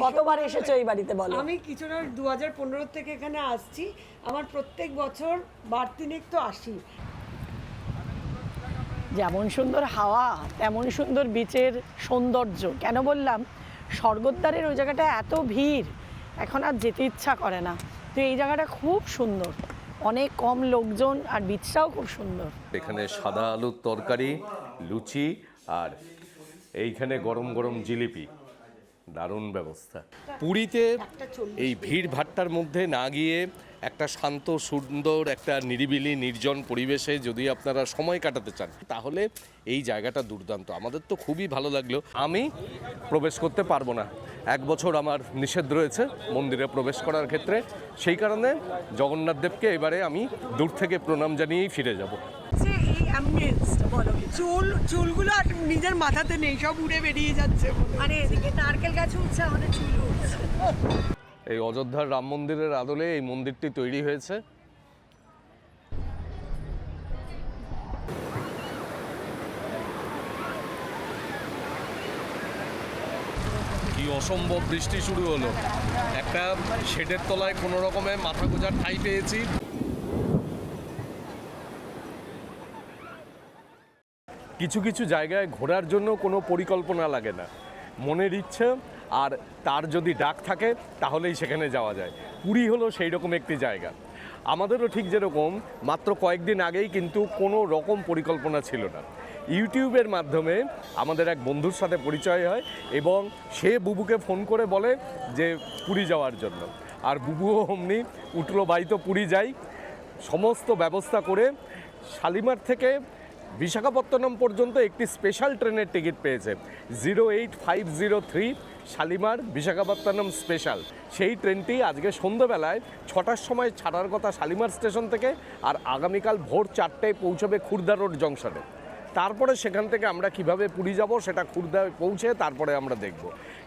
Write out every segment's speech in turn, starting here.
কতবার এসেছো এই বাড়িতে বলো? আমি কিছুটা 2015 থেকে এখানে আসছি। আমার প্রত্যেক বছর বাড়তিনিক তো আসি। যেমন সুন্দর হাওয়া তেমন সুন্দর বিচের সৌন্দর্য। কেন বললাম, স্বর্গদ্বারের ওই জায়গাটা এত ভিড়, এখন আর যেতে ইচ্ছা করে না। তো এই জায়গাটা খুব সুন্দর, অনেক কম লোকজন, আর বিচটাও খুব সুন্দর। এখানে সাদা আলুর তরকারি, লুচি, আর এইখানে গরম গরম জিলিপি। দারুণ ব্যবস্থা। পুরীতে এই ভিড় ভাট্টার মধ্যে না গিয়ে একটা শান্ত সুন্দর একটা নিরিবিলি নির্জন পরিবেশে যদি আপনারা সময় কাটাতে চান তাহলে এই জায়গাটা দুর্দান্ত। আমাদের তো খুবই ভালো লাগলো। আমি প্রবেশ করতে পারবো না, 1 বছর আমার নিষেধ রয়েছে মন্দিরে প্রবেশ করার ক্ষেত্রে। সেই কারণে জগন্নাথ দেবকে এবারে আমি দূর থেকে প্রণাম জানিয়েই ফিরে যাব। এই অ্যাম্বিয়েন্সটা বলো, চুলগুলো আর নিজের মাথাতে নেই, সব উড়ে বেরিয়ে যাচ্ছে। মানে এদিকে নারকেল গাছ উঠছে, আমাদের চুল উঠছে। এই অযোধ্যার রাম মন্দিরের আদলে এই মন্দিরটি তৈরি হয়েছে। কি অসম্ভব বৃষ্টি শুরু হলো। একটা শেডের তলায় কোনো রকমে মাথা গোজার ঠাঁই পেয়েছি। কিছু কিছু জায়গায় ঘোরার জন্য কোনো পরিকল্পনা লাগে না, মনের ইচ্ছে আর তার যদি ডাক থাকে তাহলেই সেখানে যাওয়া যায়। পুরী হলো সেই রকম একটি জায়গা। আমাদেরও ঠিক যেরকম মাত্র কয়েকদিন আগেই কিন্তু কোনো রকম পরিকল্পনা ছিল না। ইউটিউবের মাধ্যমে আমাদের এক বন্ধুর সাথে পরিচয় হয় এবং সে বুবুকে ফোন করে বলে যে পুরী যাওয়ার জন্য। আর বুবুও অমনি উঠলো, বাই তো পুরী যাই। সমস্ত ব্যবস্থা করে শালিমার থেকে বিশাখাপত্তনম পর্যন্ত একটি স্পেশাল ট্রেনের টিকিট পেয়েছে, 08503 শালিমার বিশাখাপত্তনম স্পেশাল। সেই ট্রেনটি আজকে সন্ধ্যাবেলায় 6টার সময় ছাড়ার কথা শালিমার স্টেশন থেকে, আর আগামীকাল ভোর 4টায় পৌঁছবে খুর্দা রোড জংশনে। তারপরে সেখান থেকে আমরা কিভাবে পুরী যাব সেটা খুর্দায় পৌঁছে তারপরে আমরা দেখব।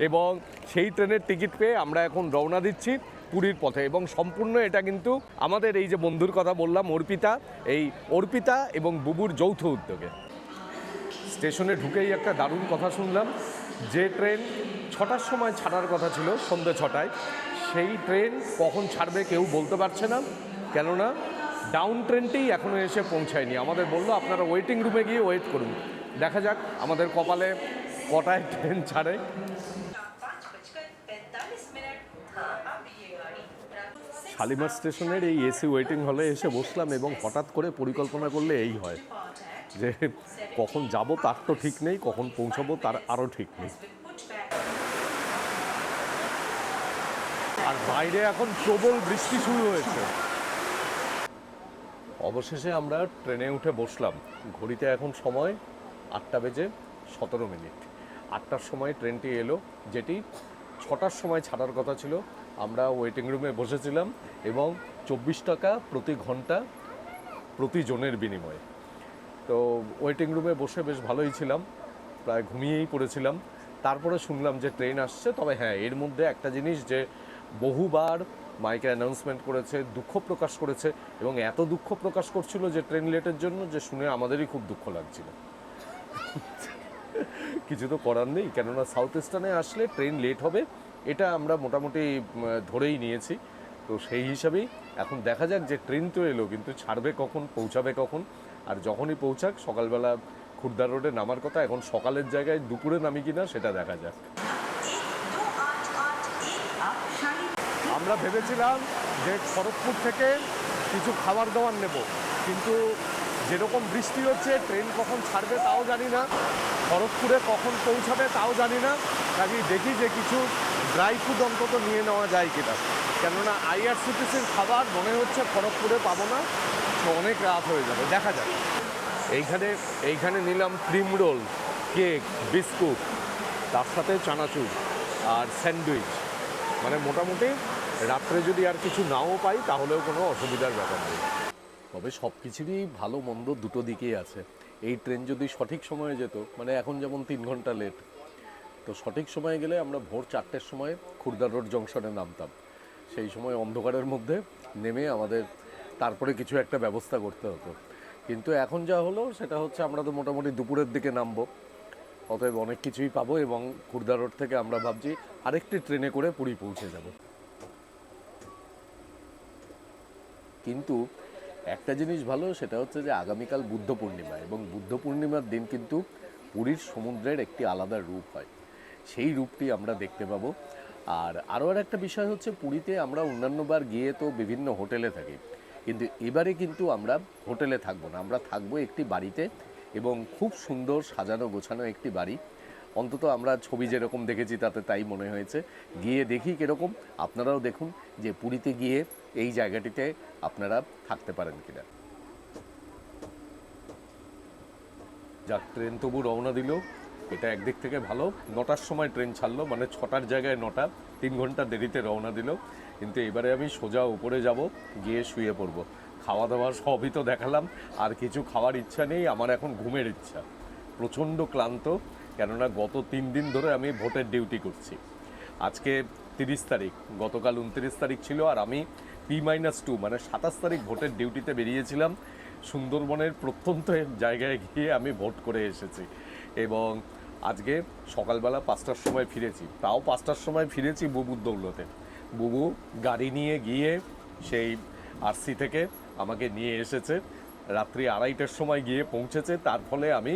এবং সেই ট্রেনের টিকিট পেয়ে আমরা এখন রওনা দিচ্ছি পুরীর পথে। এবং সম্পূর্ণ এটা কিন্তু আমাদের এই যে বন্ধুর কথা বললাম অর্পিতা, এই অর্পিতা এবং বুবুর যৌথ উদ্যোগে। স্টেশনে ঢুকেই একটা দারুণ কথা শুনলাম, যে ট্রেন 6টার সময় ছাড়ার কথা ছিল সন্ধ্যে 6টায়, সেই ট্রেন কখন ছাড়বে কেউ বলতে পারছে না, কেননা ডাউন ট্রেনটিই এখনও এসে পৌঁছায়নি। আমাদের বললো আপনারা ওয়েটিং রুমে গিয়ে ওয়েট করুন, দেখা যাক আমাদের কপালে কটায় ট্রেন ছাড়ে। শালিমার স্টেশনের এই এসি ওয়েটিং হলে এসে বসলাম এবং হঠাৎ করে পরিকল্পনা করলে এই হয় যে কখন যাব তার তো ঠিক নেই, কখন পৌঁছাবো তার আরও ঠিক নেই। আর বাইরে এখন প্রবল বৃষ্টি শুরু হয়েছে। অবশেষে আমরা ট্রেনে উঠে বসলাম। ঘড়িতে এখন সময় 8টা বেজে 17 মিনিট। 8টার সময় ট্রেনটি এলো, যেটি 6টার সময় ছাড়ার কথা ছিল। আমরা ওয়েটিং রুমে বসেছিলাম এবং 24 টাকা প্রতি ঘন্টা প্রতি জনের বিনিময়ে। তো ওয়েটিং রুমে বসে বেশ ভালোই ছিলাম, প্রায় ঘুমিয়েই পড়েছিলাম। তারপরে শুনলাম যে ট্রেন আসছে। তবে হ্যাঁ, এর মধ্যে একটা জিনিস যে বহুবার মাইকে অ্যানাউন্সমেন্ট করেছে, দুঃখ প্রকাশ করেছে, এবং এত দুঃখ প্রকাশ করছিল যে ট্রেন লেটের জন্য, যে শুনে আমাদেরই খুব দুঃখ লাগছিল। কিছু তো করার নেই, কেননা সাউথ ইস্টার্নে আসলে ট্রেন লেট হবে এটা আমরা মোটামুটি ধরেই নিয়েছি। তো সেই হিসাবেই এখন দেখা যাক যে ট্রেন তো এলো, কিন্তু ছাড়বে কখন, পৌঁছাবে কখন। আর যখনই পৌঁছাক সকালবেলা খুর্দা রোডে নামার কথা। এখন সকালের জায়গায় দুপুরে নামি কিনা সেটা দেখা যাক। আমরা ভেবেছিলাম যে খড়গপুর থেকে কিছু খাবার দাবার নেব, কিন্তু যেরকম বৃষ্টি হচ্ছে ট্রেন কখন ছাড়বে তাও জানি না, খড়গপুরে কখন পৌঁছাবে তাও জানি না। কাজেই দেখি যে কিছু ড্রাই ফুড অন্তত নিয়ে নেওয়া যায় কিনা, কেননা আইআরসিটিসির খাবার মনে হচ্ছে খড়গপুরে পাবো না, তো অনেক রাত হয়ে যাবে, দেখা যাক। এইখানে নিলাম ক্রিম রোল, কেক, বিস্কুট, তার সাথে চানাচুর আর স্যান্ডউইচ। মানে মোটামুটি রাত্রে যদি আর কিছু নাও পাই তাহলেও কোনো অসুবিধার ব্যাপার নেই। তবে সব কিছুরই ভালো মন্দ দুটো দিকেই আছে। এই ট্রেন যদি সঠিক সময়ে যেত, মানে এখন যেমন 3 ঘন্টা লেট, তো সঠিক সময়ে গেলে আমরা ভোর 4টের সময় খুর্দা রোড জংশনে নামতাম। সেই সময় অন্ধকারের মধ্যে নেমে আমাদের তারপরে কিছু একটা ব্যবস্থা করতে হতো। কিন্তু এখন যা হলো সেটা হচ্ছে আমরা তো মোটামুটি দুপুরের দিকে নামবো, অতএব অনেক কিছুই পাবো এবং খুর্দা রোড থেকে আমরা ভাবছি আরেকটি ট্রেনে করে পুরী পৌঁছে যাব। কিন্তু একটা জিনিস ভালো, সেটা হচ্ছে যে আগামীকাল বুদ্ধ পূর্ণিমা, এবং বুদ্ধ পূর্ণিমার দিন কিন্তু পুরীর সমুদ্রের একটি আলাদা রূপ হয়, সেই রূপটি আমরা দেখতে পাবো। আর আরও একটা বিষয় হচ্ছে, পুরীতে আমরা অন্যান্যবার গিয়ে তো বিভিন্ন হোটেলে থাকি, কিন্তু এবারে কিন্তু আমরা হোটেলে থাকবো না, আমরা থাকবো একটি বাড়িতে, এবং খুব সুন্দর সাজানো গোছানো একটি বাড়ি। অন্তত আমরা ছবি যেরকম দেখেছি তাতে তাই মনে হয়েছে। গিয়ে দেখি কীরকম, আপনারাও দেখুন যে পুরীতে গিয়ে এই জায়গাটিতে আপনারা থাকতে পারেন কিনা। যাক, ট্রেন তবু রওনা দিল, এটা একদিক থেকে ভালো। 9টার সময় ট্রেন ছাড়লো, মানে 6টার জায়গায় 9টা, 3 ঘন্টা দেরিতে রওনা দিল। কিন্তু এবারে আমি সোজা উপরে যাব, গিয়ে শুয়ে পড়বো। খাওয়া দাওয়া সবই তো দেখালাম, আর কিছু খাওয়ার ইচ্ছা নেই, আমার এখন ঘুমের ইচ্ছা। প্রচণ্ড ক্লান্ত, কেননা গত 3 দিন ধরে আমি ভোটের ডিউটি করছি। আজকে 30 তারিখ, গতকাল 29 তারিখ ছিল, আর আমি P-2 মানে 27 তারিখ ভোটের ডিউটিতে বেরিয়েছিলাম। সুন্দরবনের প্রত্যন্ত জায়গায় গিয়ে আমি ভোট করে এসেছি, এবং আজকে সকালবেলা 5টার সময় ফিরেছি। তাও 5টার সময় ফিরেছি বুবুর দৌলতে। বুবু গাড়ি নিয়ে গিয়ে সেই আরসি থেকে আমাকে নিয়ে এসেছে, রাত্রি 2:30টার সময় গিয়ে পৌঁছেছে। তার ফলে আমি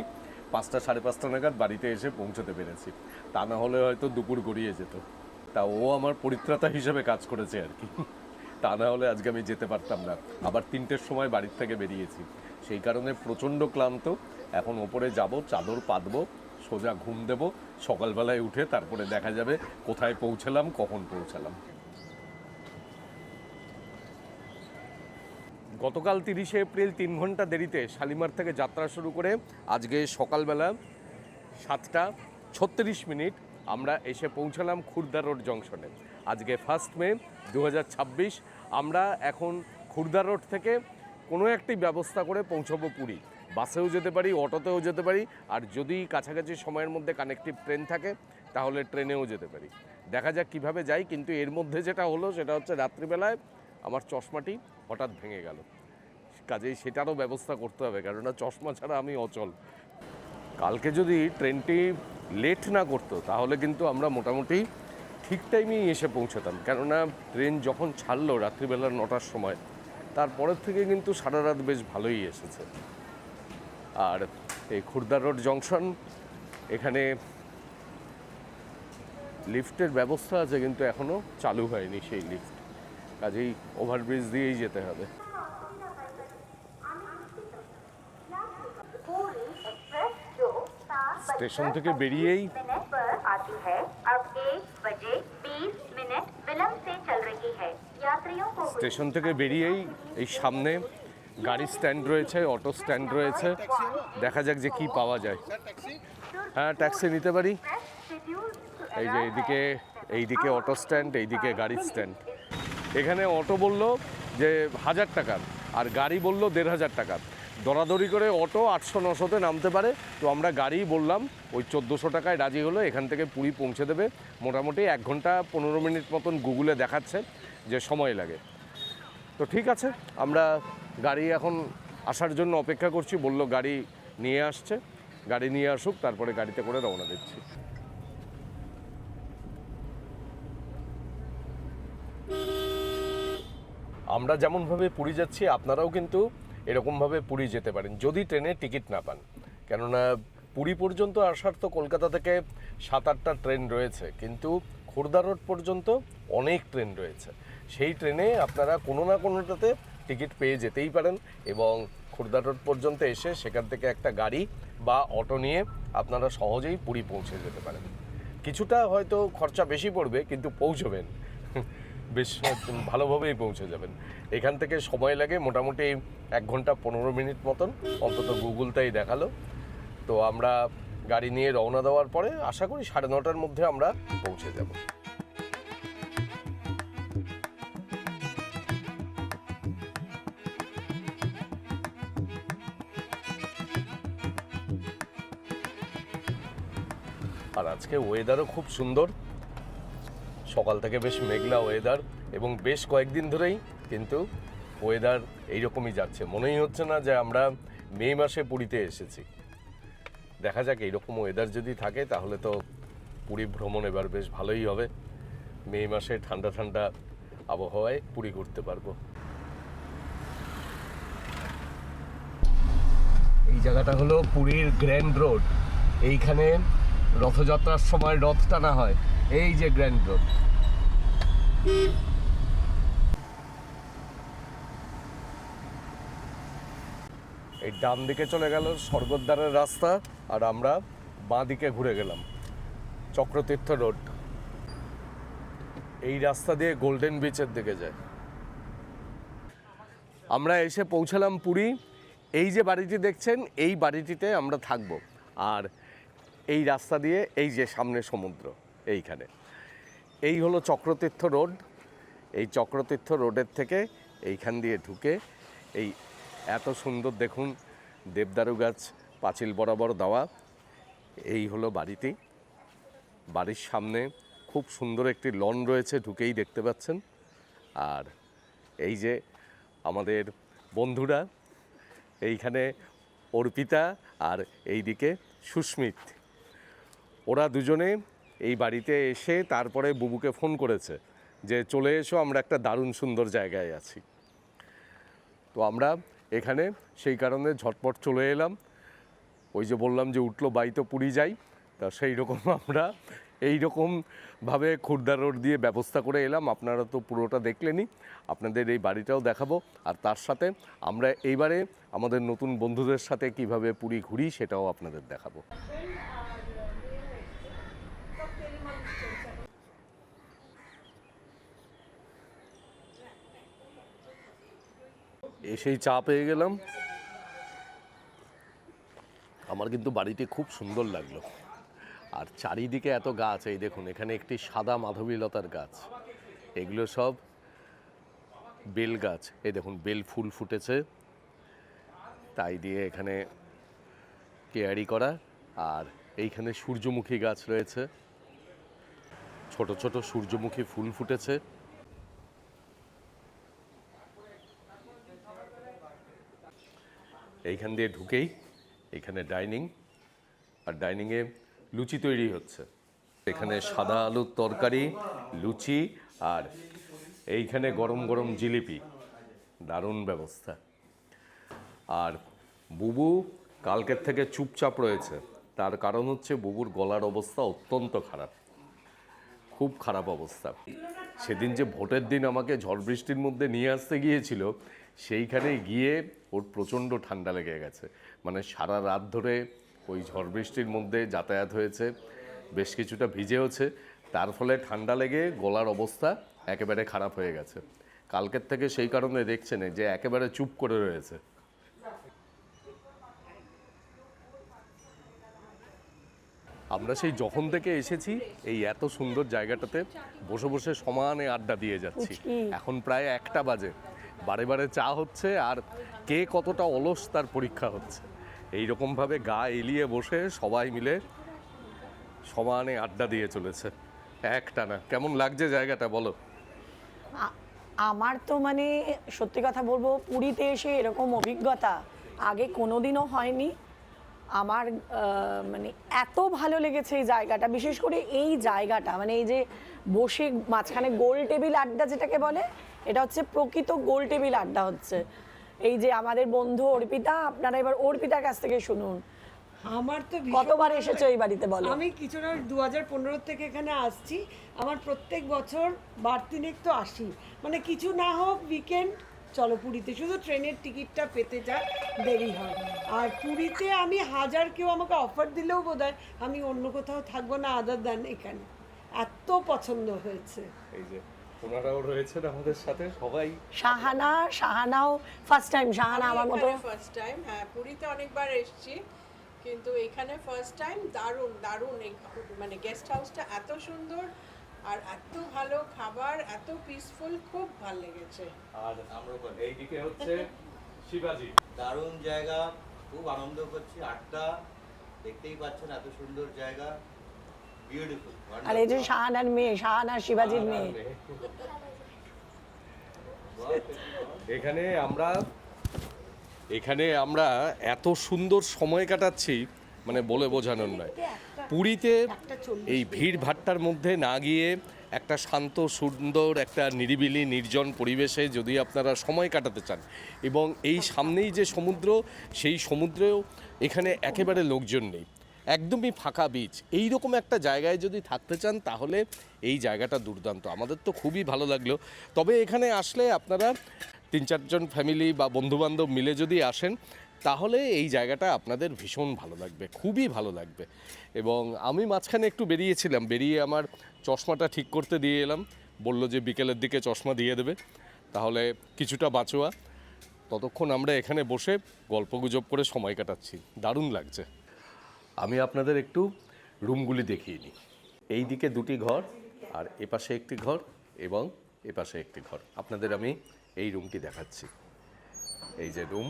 5টা সাড়ে 5টা নাগাদ বাড়িতে এসে পৌঁছতে পেরেছি, তা না হলে হয়তো দুপুর গড়িয়ে যেত। তা ও আমার পরিত্রাতা হিসেবে কাজ করেছে আর কি, তা না হলে আজকে আমি যেতে পারতাম না। আবার 3টের সময় বাড়ির থেকে বেরিয়েছি, সেই কারণে প্রচণ্ড ক্লান্ত। এখন ওপরে যাব, চাদর পাতবো, সোজা ঘুম দেব, সকালবেলায় উঠে তারপরে দেখা যাবে কোথায় পৌঁছালাম, কখন পৌঁছালাম। গতকাল 30শে এপ্রিল 3 ঘন্টা দেরিতে শালিমার থেকে যাত্রা শুরু করে আজকে সকালবেলা 7টা 36 মিনিট আমরা এসে পৌঁছালাম খুর্দা রোড জংশনে। আজকে 1 মে 2026। আমরা এখন খুর্দা রোড থেকে কোনো একটি ব্যবস্থা করে পৌঁছবো পুরী। বাসেও যেতে পারি, অটোতেও যেতে পারি, আর যদি কাছাকাছি সময়ের মধ্যে কানেক্টিভ ট্রেন থাকে তাহলে ট্রেনেও যেতে পারি। দেখা যাক কীভাবে যাই। কিন্তু এর মধ্যে যেটা হলো সেটা হচ্ছে রাত্রিবেলায় আমার চশমাটি হঠাৎ ভেঙে গেল, কাজেই সেটারও ব্যবস্থা করতে হবে, কেননা চশমা ছাড়া আমি অচল। কালকে যদি ট্রেনটি লেট না করতো তাহলে কিন্তু আমরা মোটামুটি ঠিক টাইমেই এসে পৌঁছাতাম, কেননা ট্রেন যখন ছাড়লো রাত্রিবেলা 9টার সময়, তারপরের থেকে কিন্তু সারা রাত বেশ ভালোই এসেছে। আর এই খুর্দা রোড জংশন, এখানে লিফটের ব্যবস্থা আছে কিন্তু এখনও চালু হয়নি সেই লিফট, কাজেই ওভারব্রিজ দিয়েই যেতে হবে। স্টেশন থেকে বেরিয়েই এই সামনে গাড়ি স্ট্যান্ড রয়েছে, অটো স্ট্যান্ড রয়েছে, দেখা যাক যে কি পাওয়া যায়। হ্যাঁ, ট্যাক্সি নিতে পারি। এই যে এইদিকে অটো স্ট্যান্ড, এইদিকে গাড়ি স্ট্যান্ড। এখানে অটো বলল যে 1000 টাকা, আর গাড়ি বলল 1500 টাকা। দরাদরি করে অটো 800-900-তে নামতে পারে, তো আমরা গাড়ি বললাম ওই 1400 টাকায় রাজি হলো। এখান থেকে পুরী পৌঁছে দেবে মোটামুটি 1 ঘন্টা 15 মিনিট মতন গুগলে দেখাচ্ছে যে সময় লাগে। তো ঠিক আছে, আমরা গাড়ি এখন আসার জন্য অপেক্ষা করছি। বলল গাড়ি নিয়ে আসছে, গাড়ি নিয়ে আসুক, তারপরে গাড়িতে করে রওনা দিচ্ছি। আমরা যেমনভাবে পুরী যাচ্ছি আপনারাও কিন্তু এরকমভাবে পুরী যেতে পারেন যদি ট্রেনে টিকিট না পান, কেননা পুরী পর্যন্ত আসার তো কলকাতা থেকে 7-8টা ট্রেন রয়েছে, কিন্তু খুর্দা রোড পর্যন্ত অনেক ট্রেন রয়েছে। সেই ট্রেনে আপনারা কোনো না কোনোটাতে টিকিট পেয়ে যেতেই পারেন, এবং খুর্দা রোড পর্যন্ত এসে সেখান থেকে একটা গাড়ি বা অটো নিয়ে আপনারা সহজেই পুরী পৌঁছে যেতে পারেন। কিছুটা হয়তো খরচা বেশি পড়বে, কিন্তু পৌঁছবেন, বেশ ভালোভাবেই পৌঁছে যাবেন। এখান থেকে সময় লাগে মোটামুটি 1 ঘন্টা 15 মিনিট মতন, অন্তত গুগল তাই দেখালো। তো আমরা গাড়ি নিয়ে রওনা দেওয়ার পরে আশা করি 9:30টার মধ্যে আমরা পৌঁছে যাব। আর আজকে ওয়েদারও খুব সুন্দর, সকাল থেকে বেশ মেঘলা ওয়েদার, এবং বেশ কয়েকদিন ধরেই কিন্তু ওয়েদার এইরকমই যাচ্ছে। মনেই হচ্ছে না যে আমরা মে মাসে পুরীতে এসেছি। দেখা যাক এইরকম ওয়েদার যদি থাকে তাহলে তো পুরী ভ্রমণ এবার বেশ ভালোই হবে। মে মাসে ঠান্ডা ঠান্ডা আবহাওয়ায় পুরী ঘুরতে পারবো। এই জায়গাটা হলো পুরীর গ্র্যান্ড রোড। এইখানে রথযাত্রার সময় রথ টানা হয়। এই যে গ্র্যান্ড রোড। এই ডান দিকে চলে গেল স্বর্গদ্বারের রাস্তা, আর আমরা বাঁ দিকে ঘুরে গেলাম চক্রতীর্থ রোড। এই রাস্তা দিয়ে গোল্ডেন বিচের দিকে যায়। আমরা এসে পৌঁছালাম পুরী। এই যে বাড়িটি দেখছেন এই বাড়িটিতে আমরা থাকবো। আর এই রাস্তা দিয়ে এই যে সামনে সমুদ্র, এইখানে এই হলো চক্রতীর্থ রোড। এই চক্রতীর্থ রোডের থেকে এইখান দিয়ে ঢুকে এই এত সুন্দর দেখুন দেবদারু গাছ পাঁচিল বরাবর দেওয়া, এই হলো বাড়িটি। বাড়ির সামনে খুব সুন্দর একটি লন রয়েছে, ঢুকেই দেখতে পাচ্ছেন। আর এই যে আমাদের বন্ধুরা, এইখানে অর্পিতা আর এইদিকে সুস্মিত, ওরা দুজনে এই বাড়িতে এসে তারপরে বুবুকে ফোন করেছে যে চলে এসো, আমরা একটা দারুণ সুন্দর জায়গায় আছি। তো আমরা এখানে সেই কারণে ঝটপট চলে এলাম। ওই যে বললাম যে উঠলো বাই তো পুরী যাই, তা সেই রকম আমরা এইরকমভাবে খুর্দা রোড দিয়ে ব্যবস্থা করে এলাম। আপনারা তো পুরোটা দেখলেনই, আপনাদের এই বাড়িটাও দেখাবো। আর তার সাথে আমরা এইবারে আমাদের নতুন বন্ধুদের সাথে কিভাবে পুরী ঘুরি সেটাও আপনাদের দেখাবো। এসেই চা পেয়ে গেলাম। আমার কিন্তু বাড়িটি খুব সুন্দর লাগলো। আর চারিদিকে এত গাছ, এই দেখুন এখানে একটি সাদা মাধবীলতার গাছ, এগুলো সব বেল গাছ। এই দেখুন বেল ফুল ফুটেছে, তাই দিয়ে এখানে কেয়ারি করা। আর এইখানে সূর্যমুখী গাছ রয়েছে, ছোট ছোট সূর্যমুখী ফুল ফুটেছে। এইখান দিয়ে ঢুকেই এখানে ডাইনিং, আর ডাইনিংয়ে লুচি তৈরি হচ্ছে। এখানে সাদা আলুর তরকারি, লুচি, আর এইখানে গরম গরম জিলিপি, দারুণ ব্যবস্থা। আর বুবু কালকের থেকে চুপচাপ রয়েছে, তার কারণ হচ্ছে বুবুর গলার অবস্থা অত্যন্ত খারাপ, খুব খারাপ অবস্থা। সেদিন যে ভোটের দিন আমাকে ঝড় বৃষ্টির মধ্যে নিয়ে আসতে গিয়েছিল, সেইখানে গিয়ে ওর প্রচণ্ড ঠান্ডা লেগে গেছে। মানে সারা রাত ধরে ওই ঝড় বৃষ্টির মধ্যে যাতায়াত হয়েছে, বেশ কিছুটা ভিজেওছে, তার ফলে ঠান্ডা লেগে গলার অবস্থা একেবারে খারাপ হয়ে গেছে। কালকের থেকে সেই কারণে দেখছেন যে একেবারে চুপ করে রয়েছে। আমরা সেই যখন থেকে এসেছি এই এত সুন্দর জায়গাটাতে বসে বসে সমানে আড্ডা দিয়ে যাচ্ছি। এখন প্রায় 1টা বাজে, বারে বারে চা হচ্ছে, আর কে কতটা অলস তার পরীক্ষা হচ্ছে। এইরকমভাবে গা এলিয়ে বসে সবাই মিলে সমানে আড্ডা দিয়ে চলেছে একটানা। কেমন লাগছে জায়গাটা বলো? আমার তো মানে সত্যি কথা বলবো, পুরীতে এসে এরকম অভিজ্ঞতা আগে কোনোদিনও হয়নি। আমার মানে এত ভালো লেগেছে এই জায়গাটা, বিশেষ করে এই জায়গাটা, মানে এই যে বসে মাঝখানে গোল টেবিল আড্ডা যেটাকে বলে, এটা হচ্ছে প্রকৃত গোল টেবিল আড্ডা হচ্ছে। এই যে আমাদের বন্ধু অর্পিতা, আপনারা এবার অর্পিতার কাছ থেকে শুনুন। আমার তো কতবার এসেছো এই বাড়িতে বলো? আমি কিছুটা 2015 থেকে এখানে আসছি। আমার প্রত্যেক বছর বাড়তিনেক তো আসি, মানে কিছু না হোক উইকেন্ড চলো পুরীতে, শুধু ট্রেনের টিকিটটা পেতে যায় দেরি হয়। আর পুরীতে আমি হাজার কেউ আমাকে অফার দিলেও বোধহয় আমি অন্য কোথাও থাকবো না আদার দ্যান এখানে। এত পছন্দ হয়েছে। এই যে ওনারাও রয়েছেন আমাদের সাথে সবাই। শাহানাও ফার্স্ট টাইম। শাহানা আমার মতো ফার্স্ট টাইম। হ্যাঁ, পুরীতে অনেকবার এসেছি, কিন্তু এখানে ফার্স্ট টাইম। দারুণ দারুণ, মানে গেস্ট হাউসটা এত সুন্দর আর এত ভালো খাবার, এত পিসফুল, খুব ভালো লেগেছে। আর এইদিকে হচ্ছে শিবাজি। দারুণ জায়গা, খুব আনন্দ করছি। আড্ডা দেখতেই পাচ্ছেন, এত সুন্দর জায়গা, বিউটিফুল। আর এই যে শাহানার মেয়ে, শাহানা শিবাজির মেয়ে। এখানে আমরা এত সুন্দর সময় কাটাচ্ছি, মানে বলে বোঝানোর নয়। পুরীতে এই ভিড় ভাট্টার মধ্যে না গিয়ে একটা শান্ত সুন্দর একটা নিরিবিলি নির্জন পরিবেশে যদি আপনারা সময় কাটাতে চান, এবং এই সামনেই যে সমুদ্র, সেই সমুদ্রেও এখানে একেবারে লোকজন নেই, একদমই ফাঁকা বিচ, এই রকম একটা জায়গায় যদি থাকতে চান তাহলে এই জায়গাটা দুর্দান্ত। আমাদের তো খুবই ভালো লাগলো। তবে এখানে আসলে আপনারা 3-4 জন ফ্যামিলি বা বন্ধুবান্ধব মিলে যদি আসেন তাহলে এই জায়গাটা আপনাদের ভীষণ ভালো লাগবে, খুবই ভালো লাগবে। এবং আমি মাঝখানে একটু বেরিয়েছিলাম, বেরিয়ে আমার চশমাটা ঠিক করতে দিয়ে এলাম, বলল যে বিকেলের দিকে চশমা দিয়ে দেবে, তাহলে কিছুটা বাঁচোয়া। ততক্ষণ আমরা এখানে বসে গল্পগুজব করে সময় কাটাচ্ছি, দারুণ লাগছে। আমি আপনাদের একটু রুমগুলি দেখিয়ে নিই। এই দিকে 2টি ঘর, আর এপাশে একটি ঘর এবং এপাশে একটি ঘর। আপনাদের আমি এই রুমটি দেখাচ্ছি। এই যে রুম,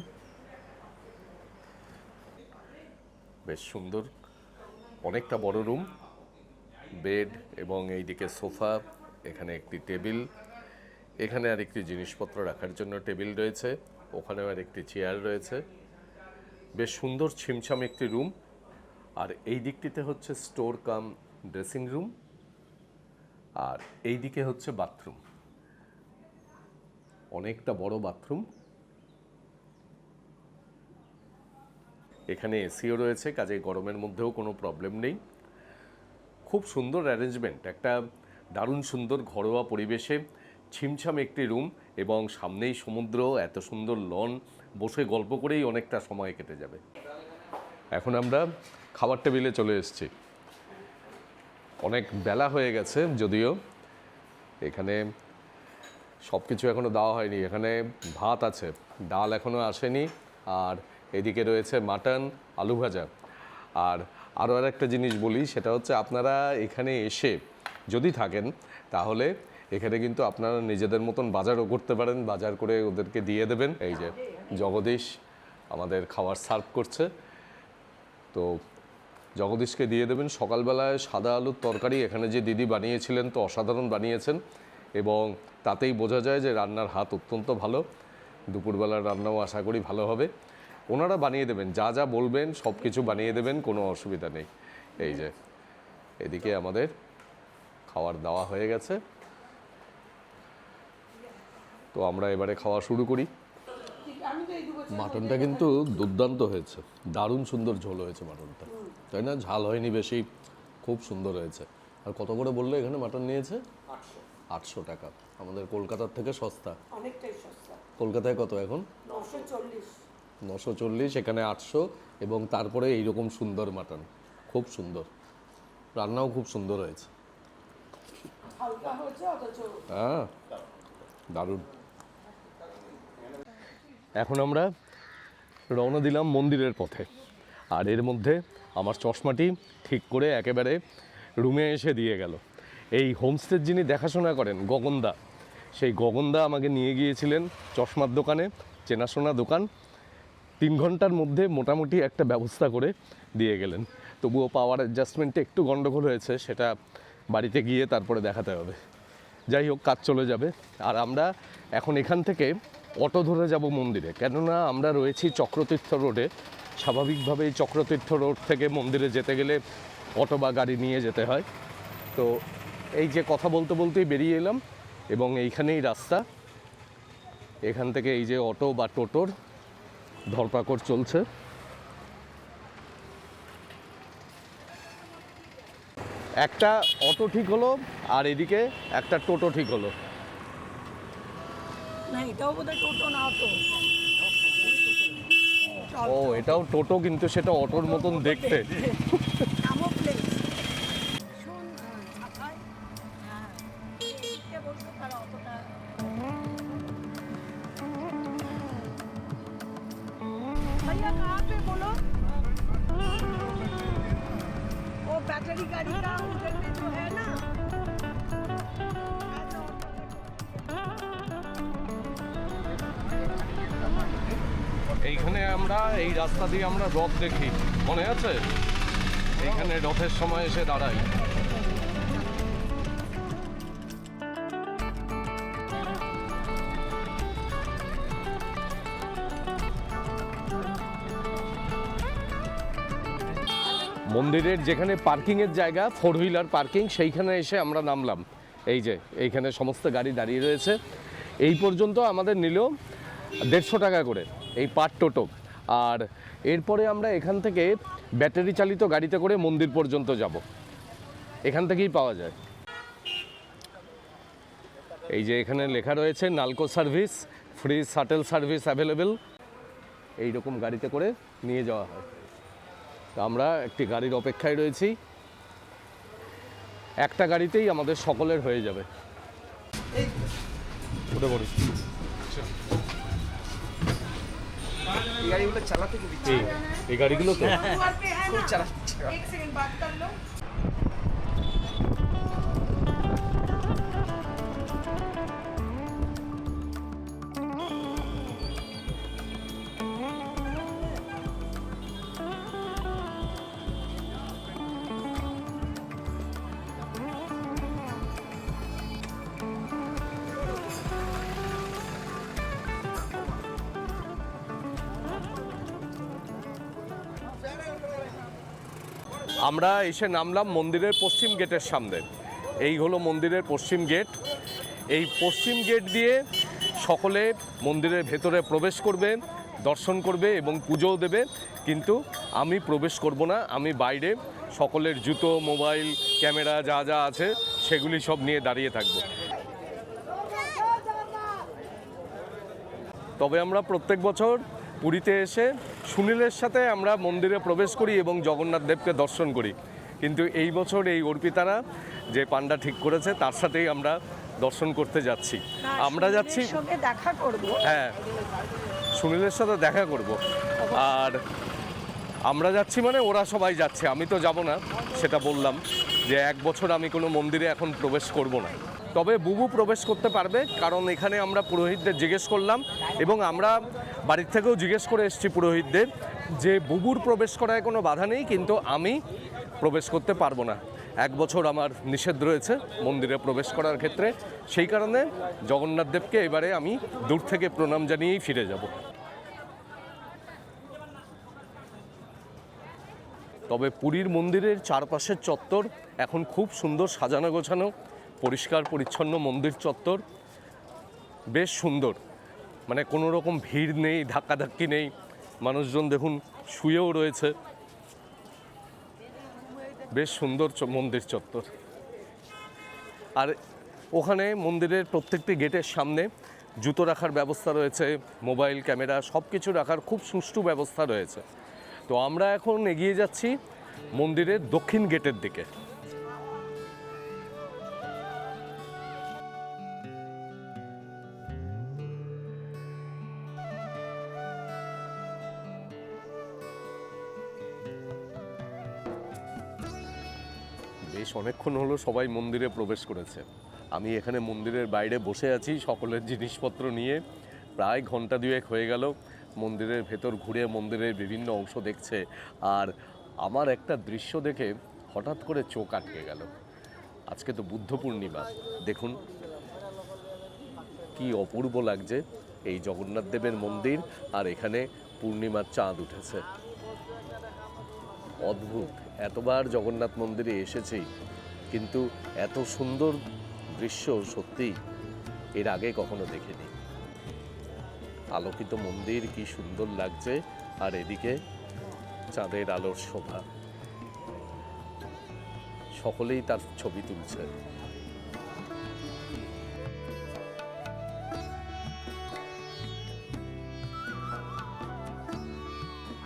বেশ সুন্দর, অনেকটা বড় রুম, বেড এবং এই দিকে সোফা, এখানে একটি টেবিল, এখানে আর একটি জিনিসপত্র রাখার জন্য টেবিল রয়েছে, ওখানেও আর একটি চেয়ার রয়েছে। বেশ সুন্দর ছিমছাম একটি রুম। আর এই দিকটিতে হচ্ছে স্টোর কাম ড্রেসিং রুম, আর এই দিকে হচ্ছে বাথরুম, অনেকটা বড় বাথরুম। এখানে এসিও রয়েছে, কাজেই গরমের মধ্যেও কোনো প্রবলেম নেই। খুব সুন্দর অ্যারেঞ্জমেন্ট, একটা দারুণ সুন্দর ঘরোয়া পরিবেশে ছিমছাম একটি রুম, এবং সামনেই সমুদ্র, এত সুন্দর লন, বসে গল্প করেই অনেকটা সময় কেটে যাবে। এখন আমরা খাবার টেবিলে চলে এসেছি। অনেক বেলা হয়ে গেছে যদিও, এখানে সব কিছু এখনও দেওয়া হয়নি। এখানে ভাত আছে, ডাল এখনও আসেনি, আর এদিকে রয়েছে মাটন, আলু ভাজা। আর আরও একটা জিনিস বলি, সেটা হচ্ছে আপনারা এখানে এসে যদি থাকেন তাহলে এখানে কিন্তু আপনারা নিজেদের মতন বাজারও করতে পারেন, বাজার করে ওদেরকে দিয়ে দেবেন। এই যে জগদীশ আমাদের খাবার সার্ভ করছে, তো জগদীশকে দিয়ে দেবেন। সকালবেলায় সাদা আলুর তরকারি এখানে যে দিদি বানিয়েছিলেন তো অসাধারণ বানিয়েছেন, এবং তাতেই বোঝা যায় যে রান্নার হাত অত্যন্ত ভালো। দুপুরবেলার রান্নাও আশা করি ভালো হবে। ওনারা বানিয়ে দেবেন, যা যা বলবেন সব কিছু বানিয়ে দেবেন, কোনো অসুবিধা নেই। এই যে এদিকে আমাদের খাবার দেওয়া হয়ে গেছে, তো আমরা এবারে খাওয়া শুরু করি। মাটনটা কিন্তু দুর্দান্ত হয়েছে, দারুণ সুন্দর ঝোল হয়েছে মাটনটা, তাই না? ঝাল হয়নি বেশি, খুব সুন্দর হয়েছে। আর কত করে বললো এখানে মাটন নিয়েছে? 800 টাকা। আমাদের কলকাতার থেকে সস্তা, অনেকটাই সস্তা। কলকাতায় কত এখন? 940, এখানে 800, এবং তারপরে এইরকম সুন্দর মাটন, খুব সুন্দর, রান্নাও খুব সুন্দর হয়েছে। হালকা হয়েছে অথচ হ্যাঁ, দারুণ। এখন আমরা রওনা দিলাম মন্দিরের পথে, আর এর মধ্যে আমার চশমাটি ঠিক করে একেবারে রুমে এসে দিয়ে গেল। এই হোমস্টের যিনি দেখাশোনা করেন, গগনদা, সেই গগনদা আমাকে নিয়ে গিয়েছিলেন চশমার দোকানে, চেনাশোনা দোকান। 3 ঘন্টার মধ্যে মোটামুটি একটা ব্যবস্থা করে দিয়ে গেলেন। তবুও পাওয়ার অ্যাডজাস্টমেন্টে একটু গন্ডগোল হয়েছে, সেটা বাড়িতে গিয়ে তারপরে দেখাতে হবে। যাই হোক, কাজ চলে যাবে। আর আমরা এখন এখান থেকে অটো ধরে যাব মন্দিরে, কেননা আমরা রয়েছি চক্রতীর্থ রোডে। স্বাভাবিকভাবেই চক্রতীর্থ রোড থেকে মন্দিরে যেতে গেলে অটো বা গাড়ি নিয়ে যেতে হয়। তো এই যে কথা বলতে বলতেই বেরিয়ে এলাম, এবং এইখানেই রাস্তা। এখান থেকে এই যে অটো বা টোটোর ধরপাকড় চলছে। একটা অটো ঠিক হলো, আর এদিকে একটা টোটো ঠিক হলো। না, এটাও বোধহয় টোটো না, তো ও, এটাও টোটো, কিন্তু সেটা অটোর মতন দেখতে। भैया कहाँ पे बोलो? वो बैटरी गाड़ी का उधर में जो है ना, এইখানে আমরা এই রাস্তা দিয়ে আমরা রথ দেখি, মনে আছে? এইখানে রথের সময় এসে দাঁড়াই। মন্দিরের যেখানে পার্কিংয়ের জায়গা, 4 হুইলার পার্কিং, সেইখানে এসে আমরা নামলাম। এই যে এইখানে সমস্ত গাড়ি দাঁড়িয়ে রয়েছে। এই পর্যন্ত আমাদের নিল 150 টাকা করে এই পার টোটো। আর এরপরে আমরা এখান থেকে ব্যাটারি চালিত গাড়িতে করে মন্দির পর্যন্ত যাব, এখান থেকেই পাওয়া যায়। এই যে এখানে লেখা রয়েছে NALCO service, free shuttle service available. এইরকম গাড়িতে করে নিয়ে যাওয়া হয়। তো আমরা একটি গাড়ির অপেক্ষায় রয়েছি। একটা গাড়িতেই আমাদের সকলের হয়ে যাবে। উঠে পড়ি। এই গাড়িগুলো তো আমরা এসে নামলাম মন্দিরের পশ্চিম গেটের সামনে। এই হলো মন্দিরের পশ্চিম গেট। এই পশ্চিম গেট দিয়ে সকলে মন্দিরের ভেতরে প্রবেশ করবে, দর্শন করবে এবং পুজোও দেবে। কিন্তু আমি প্রবেশ করব না, আমি বাইরে সকলের জুতো, মোবাইল, ক্যামেরা যা যা আছে সেগুলি সব নিয়ে দাঁড়িয়ে থাকব। তবে আমরা প্রত্যেক বছর পুরীতে এসে সুনীলের সাথে আমরা মন্দিরে প্রবেশ করি এবং জগন্নাথ দেবকে দর্শন করি। কিন্তু এই বছর এই অর্পিতারা যে পান্ডা ঠিক করেছে তার সাথেই আমরা দর্শন করতে যাচ্ছি। আমরা যাচ্ছি, সঙ্গে দেখা করব। হ্যাঁ, সুনীলের সাথে দেখা করব। আর আমরা যাচ্ছি মানে ওরা সবাই যাচ্ছে, আমি তো যাব না। সেটা বললাম যে 1 বছর আমি কোনো মন্দিরে এখন প্রবেশ করব না। তবে বুবু প্রবেশ করতে পারবে, কারণ এখানে আমরা পুরোহিতদের জিজ্ঞেস করলাম এবং আমরা বাড়ির থেকেও জিজ্ঞেস করে এসেছি পুরোহিতদের যে বুবুর প্রবেশ করায় কোনো বাধা নেই, কিন্তু আমি প্রবেশ করতে পারবো না। 1 বছর আমার নিষেধ রয়েছে মন্দিরে প্রবেশ করার ক্ষেত্রে। সেই কারণে জগন্নাথ দেবকে এবারে আমি দূর থেকে প্রণাম জানিয়েই ফিরে যাব। তবে পুরীর মন্দিরের চারপাশের চত্বর এখন খুব সুন্দর সাজানো গোছানো, পরিষ্কার পরিচ্ছন্ন মন্দির চত্বর, বেশ সুন্দর। মানে কোনো রকম ভিড় নেই, ধাক্কাধাক্কি নেই, মানুষজন দেখুন শুয়েও রয়েছে। বেশ সুন্দর মন্দির চত্বর। আর ওখানে মন্দিরের প্রত্যেকটি গেটের সামনে জুতো রাখার ব্যবস্থা রয়েছে, মোবাইল, ক্যামেরা সব কিছু রাখার খুব সুষ্ঠু ব্যবস্থা রয়েছে। তো আমরা এখন এগিয়ে যাচ্ছি মন্দিরের দক্ষিণ গেটের দিকে। বেশ অনেকক্ষণ হলো সবাই মন্দিরে প্রবেশ করেছে। আমি এখানে মন্দিরের বাইরে বসে আছি সকলের জিনিসপত্র নিয়ে। প্রায় ঘন্টা 2 হয়ে গেল মন্দিরের ভেতর ঘুরে মন্দিরের বিভিন্ন অংশ দেখছে। আর আমার একটা দৃশ্য দেখে হঠাৎ করে চোখ আটকে গেল। আজকে তো বুদ্ধ পূর্ণিমা, দেখুন কি অপূর্ব লাগছে এই জগন্নাথ দেবের মন্দির। আর এখানে পূর্ণিমার চাঁদ উঠেছে, অদ্ভুত। এতবার জগন্নাথ মন্দিরে এসেছি কিন্তু এত সুন্দর দৃশ্য সত্যি এর আগে কখনো দেখিনি। আলোকিত মন্দির কি সুন্দর লাগছে, আর এদিকে চাঁদের আলোর শোভা, সকলেই তার ছবি তুলছে।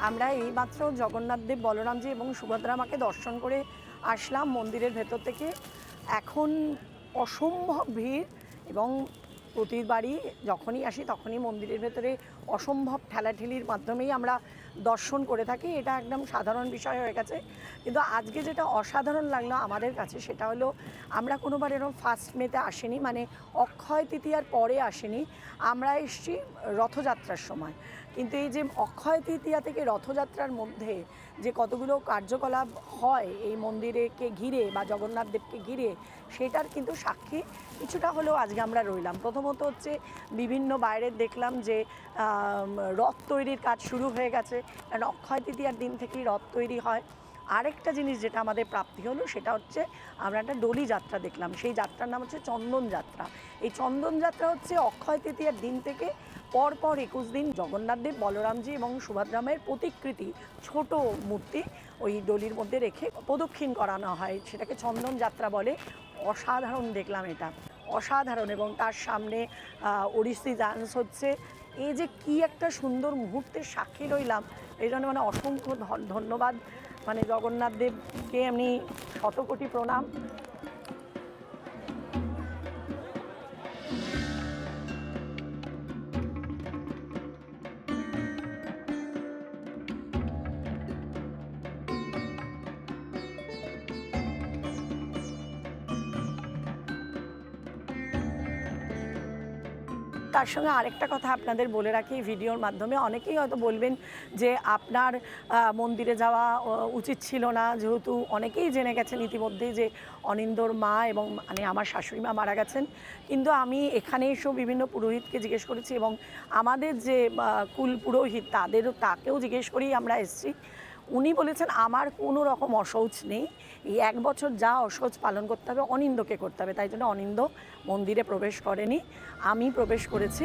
আমরা এইমাত্র জগন্নাথ দেব, বলরামজি এবং সুভদ্রা মাকে দর্শন করে আসলাম মন্দিরের ভেতর থেকে। এখন অসম্ভব ভিড় এবং প্রতিবারই যখনই আসি তখনই মন্দিরের ভেতরে অসম্ভব ঠেলাঠেলির মাধ্যমেই আমরা দর্শন করে থাকি। এটা একদম সাধারণ বিষয় হয়ে গেছে। কিন্তু আজকে যেটা অসাধারণ লাগলো আমাদের কাছে সেটা হলো আমরা কোনোবার এরকম ফার্স্ট মেতে আসিনি, মানে অক্ষয় তৃতীয়ার পরে আসিনি, আমরা এসেছি রথযাত্রার সময়। কিন্তু এই যে অক্ষয় তৃতীয়া থেকে রথযাত্রার মধ্যে যে কতগুলো কার্যকলাপ হয় এই মন্দিরকে ঘিরে বা জগন্নাথ দেবকে ঘিরে, সেটার কিন্তু সাক্ষী কিছুটা হলেও আজকে আমরা রইলাম। প্রথমত হচ্ছে বিভিন্ন বাইরের দেখলাম যে রথ তৈরির কাজ শুরু হয়ে গেছে, কারণ অক্ষয় তৃতীয়ার দিন থেকেই রথ তৈরি হয়। আরেকটা জিনিস যেটা আমাদের প্রাপ্তি হলো সেটা হচ্ছে আমরা একটা ডলি যাত্রা দেখলাম। সেই যাত্রার নাম হচ্ছে চন্দন যাত্রা। এই চন্দন যাত্রা হচ্ছে অক্ষয় তৃতীয়ার দিন থেকে পরপর 21 দিন জগন্নাথদেব, বলরামজি এবং সুভদ্রামের প্রতিকৃতি ছোট মূর্তি ওই ডলির মধ্যে রেখে প্রদক্ষিণ করানো হয়, সেটাকে চন্দন যাত্রা বলে। অসাধারণ দেখলাম এটা, অসাধারণ। এবং তার সামনে ওড়িশি ডান্স হচ্ছে। এই যে কি একটা সুন্দর মুহূর্তের সাক্ষী রইলাম, এই জন্য মানে অসংখ্য ধন্যবাদ মানে জগন্নাথ দেবকে আমি শতকোটি প্রণাম। তার সঙ্গে আরেকটা কথা আপনাদের বলে রাখি, ভিডিওর মাধ্যমে অনেকেই হয়তো বলবেন যে আপনার মন্দিরে যাওয়া উচিত ছিল না, যেহেতু অনেকেই জেনে গেছেন ইতিমধ্যেই যে অনিন্দর মা এবং মানে আমার শাশুড়ি মা মারা গেছেন। কিন্তু আমি এখানে এসেও বিভিন্ন পুরোহিতকে জিজ্ঞেস করেছি এবং আমাদের যে কুল পুরোহিত তাকেও জিজ্ঞেস করেই আমরা এসেছি। উনি বলেছেন আমার কোনো রকম অশৌচ নেই, এই 1 বছর যা অশৌচ পালন করতে হবে অনিন্দকে করতে হবে, তাই জন্য অনিন্দ মন্দিরে প্রবেশ করেনি, আমি প্রবেশ করেছি।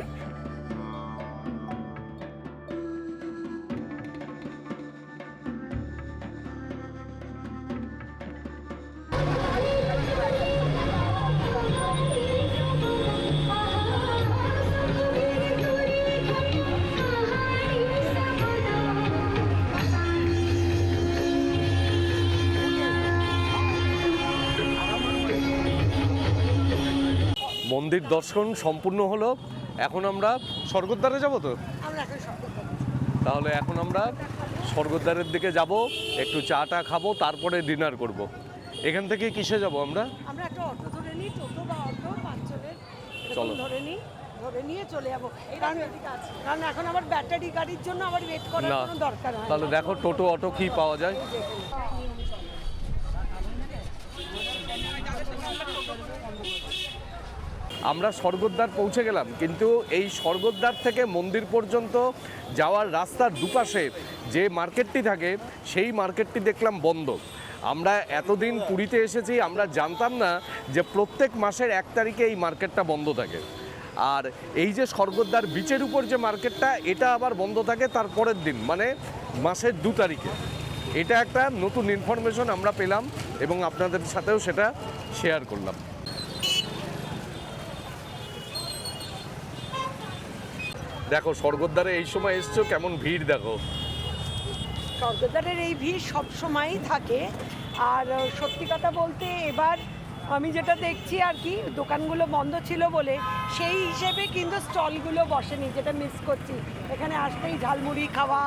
মন্দির দর্শন সম্পূর্ণ হলো। এখন আমরা স্বর্গদ্বারে যাব তো, তাহলে এখন আমরা স্বর্গদ্বারের দিকে যাব, একটু চাটা খাবো, তারপরে ডিনার করব। এখান থেকে কিসে যাব আমরা? আমরা একটা অটো ধরে নিই, টোটো বা অটো পাঁচজনের চলো। ধরে নিয়ে চলে যাবো, কারণ এখন আবার ব্যাটারি গাড়ির জন্য আবার ওয়েট করার না, কোনো দরকার হয় না। তাহলে দেখো টোটো অটো কি পাওয়া যায়। আমরা স্বর্গদ্বার পৌঁছে গেলাম, কিন্তু এই স্বর্গদ্বার থেকে মন্দির পর্যন্ত যাওয়ার রাস্তার দুপাশে যে মার্কেটটি থাকে সেই মার্কেটটি দেখলাম বন্ধ। আমরা এতদিন পুরীতে এসেছি, আমরা জানতাম না যে প্রত্যেক মাসের 1 তারিখে এই মার্কেটটা বন্ধ থাকে। আর এই যে স্বর্গদ্বার বিচের উপর যে মার্কেটটা, এটা আবার বন্ধ থাকে তার পরের দিন, মানে মাসের 2 তারিখে। এটা একটা নতুন ইনফরমেশন আমরা পেলাম এবং আপনাদের সাথেও সেটা শেয়ার করলাম। দেখো স্বর্গদ্বারে এই সময় এসছো, কেমন ভিড় দেখো। স্বর্গদ্বারের এই ভিড় সবসময়ই থাকে। আর সত্যি কথা বলতে এবার আমি যেটা দেখছি আর কি, দোকানগুলো বন্ধ ছিল বলে সেই হিসেবে কিন্তু স্টলগুলো বসেনি, যেটা মিস করছি। এখানে আসতেই ঝালমুড়ি খাওয়া,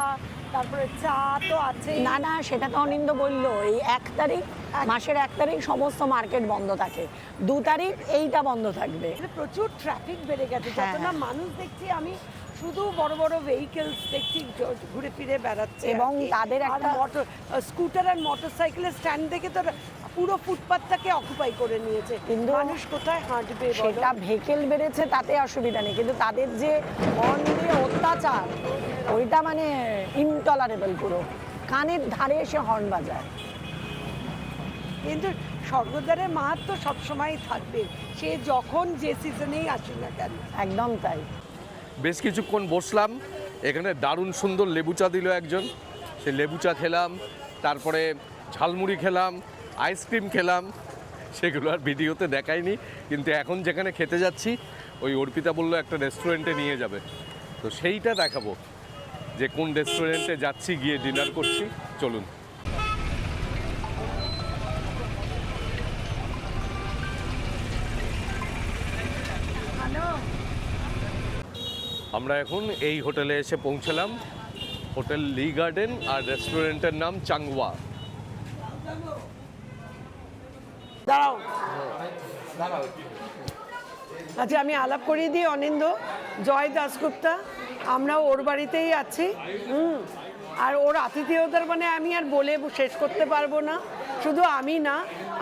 তারপরে চা তো আছে। না না, সেটা তো অনিন্দ বললো, এই 1 তারিখ মাসের 1 তারিখ সমস্ত মার্কেট বন্ধ থাকে, 2 তারিখ এইটা বন্ধ থাকবে। প্রচুর ট্রাফিক বেড়ে গেছে, যত হ্যাঁ, না হ্যাঁ। মানুষ দেখছি আমি, শুধু বড় বড় ভেহিকেলস দেখছি ঘুরে ফিরে বেড়াচ্ছে। এবং আর কি। তাদের আর একটা স্কুটার আর মোটরসাইকেলের স্ট্যান্ড থেকে তো পুরো ফুটপাথটাকে অকুপাই করে নিয়েছে, কিন্তু মানুষ কোথায় হাঁটবে বলো? সেটা ভেহিকেল বেড়েছে তাতে অসুবিধা নেই, কিন্তু তাদের যে হর্ন দিয়ে অত্যাচার, ওইটা মানে ইনটলারেবল, পুরো কানের ধারে এসে হর্ন বাজায়। কিন্তু স্বর্গদ্বারের মাহাত্ম্য সবসময় থাকবে, সে যখন যে সিজনেই আসে না কেন। একদম তাই। বেশ কিছুক্ষণ বসলাম, এখানে দারুণ সুন্দর লেবু চা দিল একজন, সে লেবু চা খেলাম, তারপরে ঝালমুড়ি খেলাম, আইসক্রিম খেলাম, সেগুলো আর ভিডিওতে দেখাইনি। কিন্তু এখন যেখানে খেতে যাচ্ছি, ওই অর্পিতা বললো একটা রেস্টুরেন্টে নিয়ে যাবে, তো সেইটা দেখাবো যে কোন রেস্টুরেন্টে যাচ্ছি, গিয়ে ডিনার করছি। চলুন। আমরা এখন এই হোটেলে এসে পৌঁছলাম, হোটেল লি গার্ডেন, আর রেস্টুরেন্টের নাম চাংওয়া। দাঁড়াও, আচ্ছা আমি আলাপ করিয়ে দিই। অনিন্দ জয় দাশগুপ্তা, আমরা ওর বাড়িতেই আছি। আর ওর আতিথেয়তার মানে আমি আর বলে শেষ করতে পারবো না। শুধু আমি না,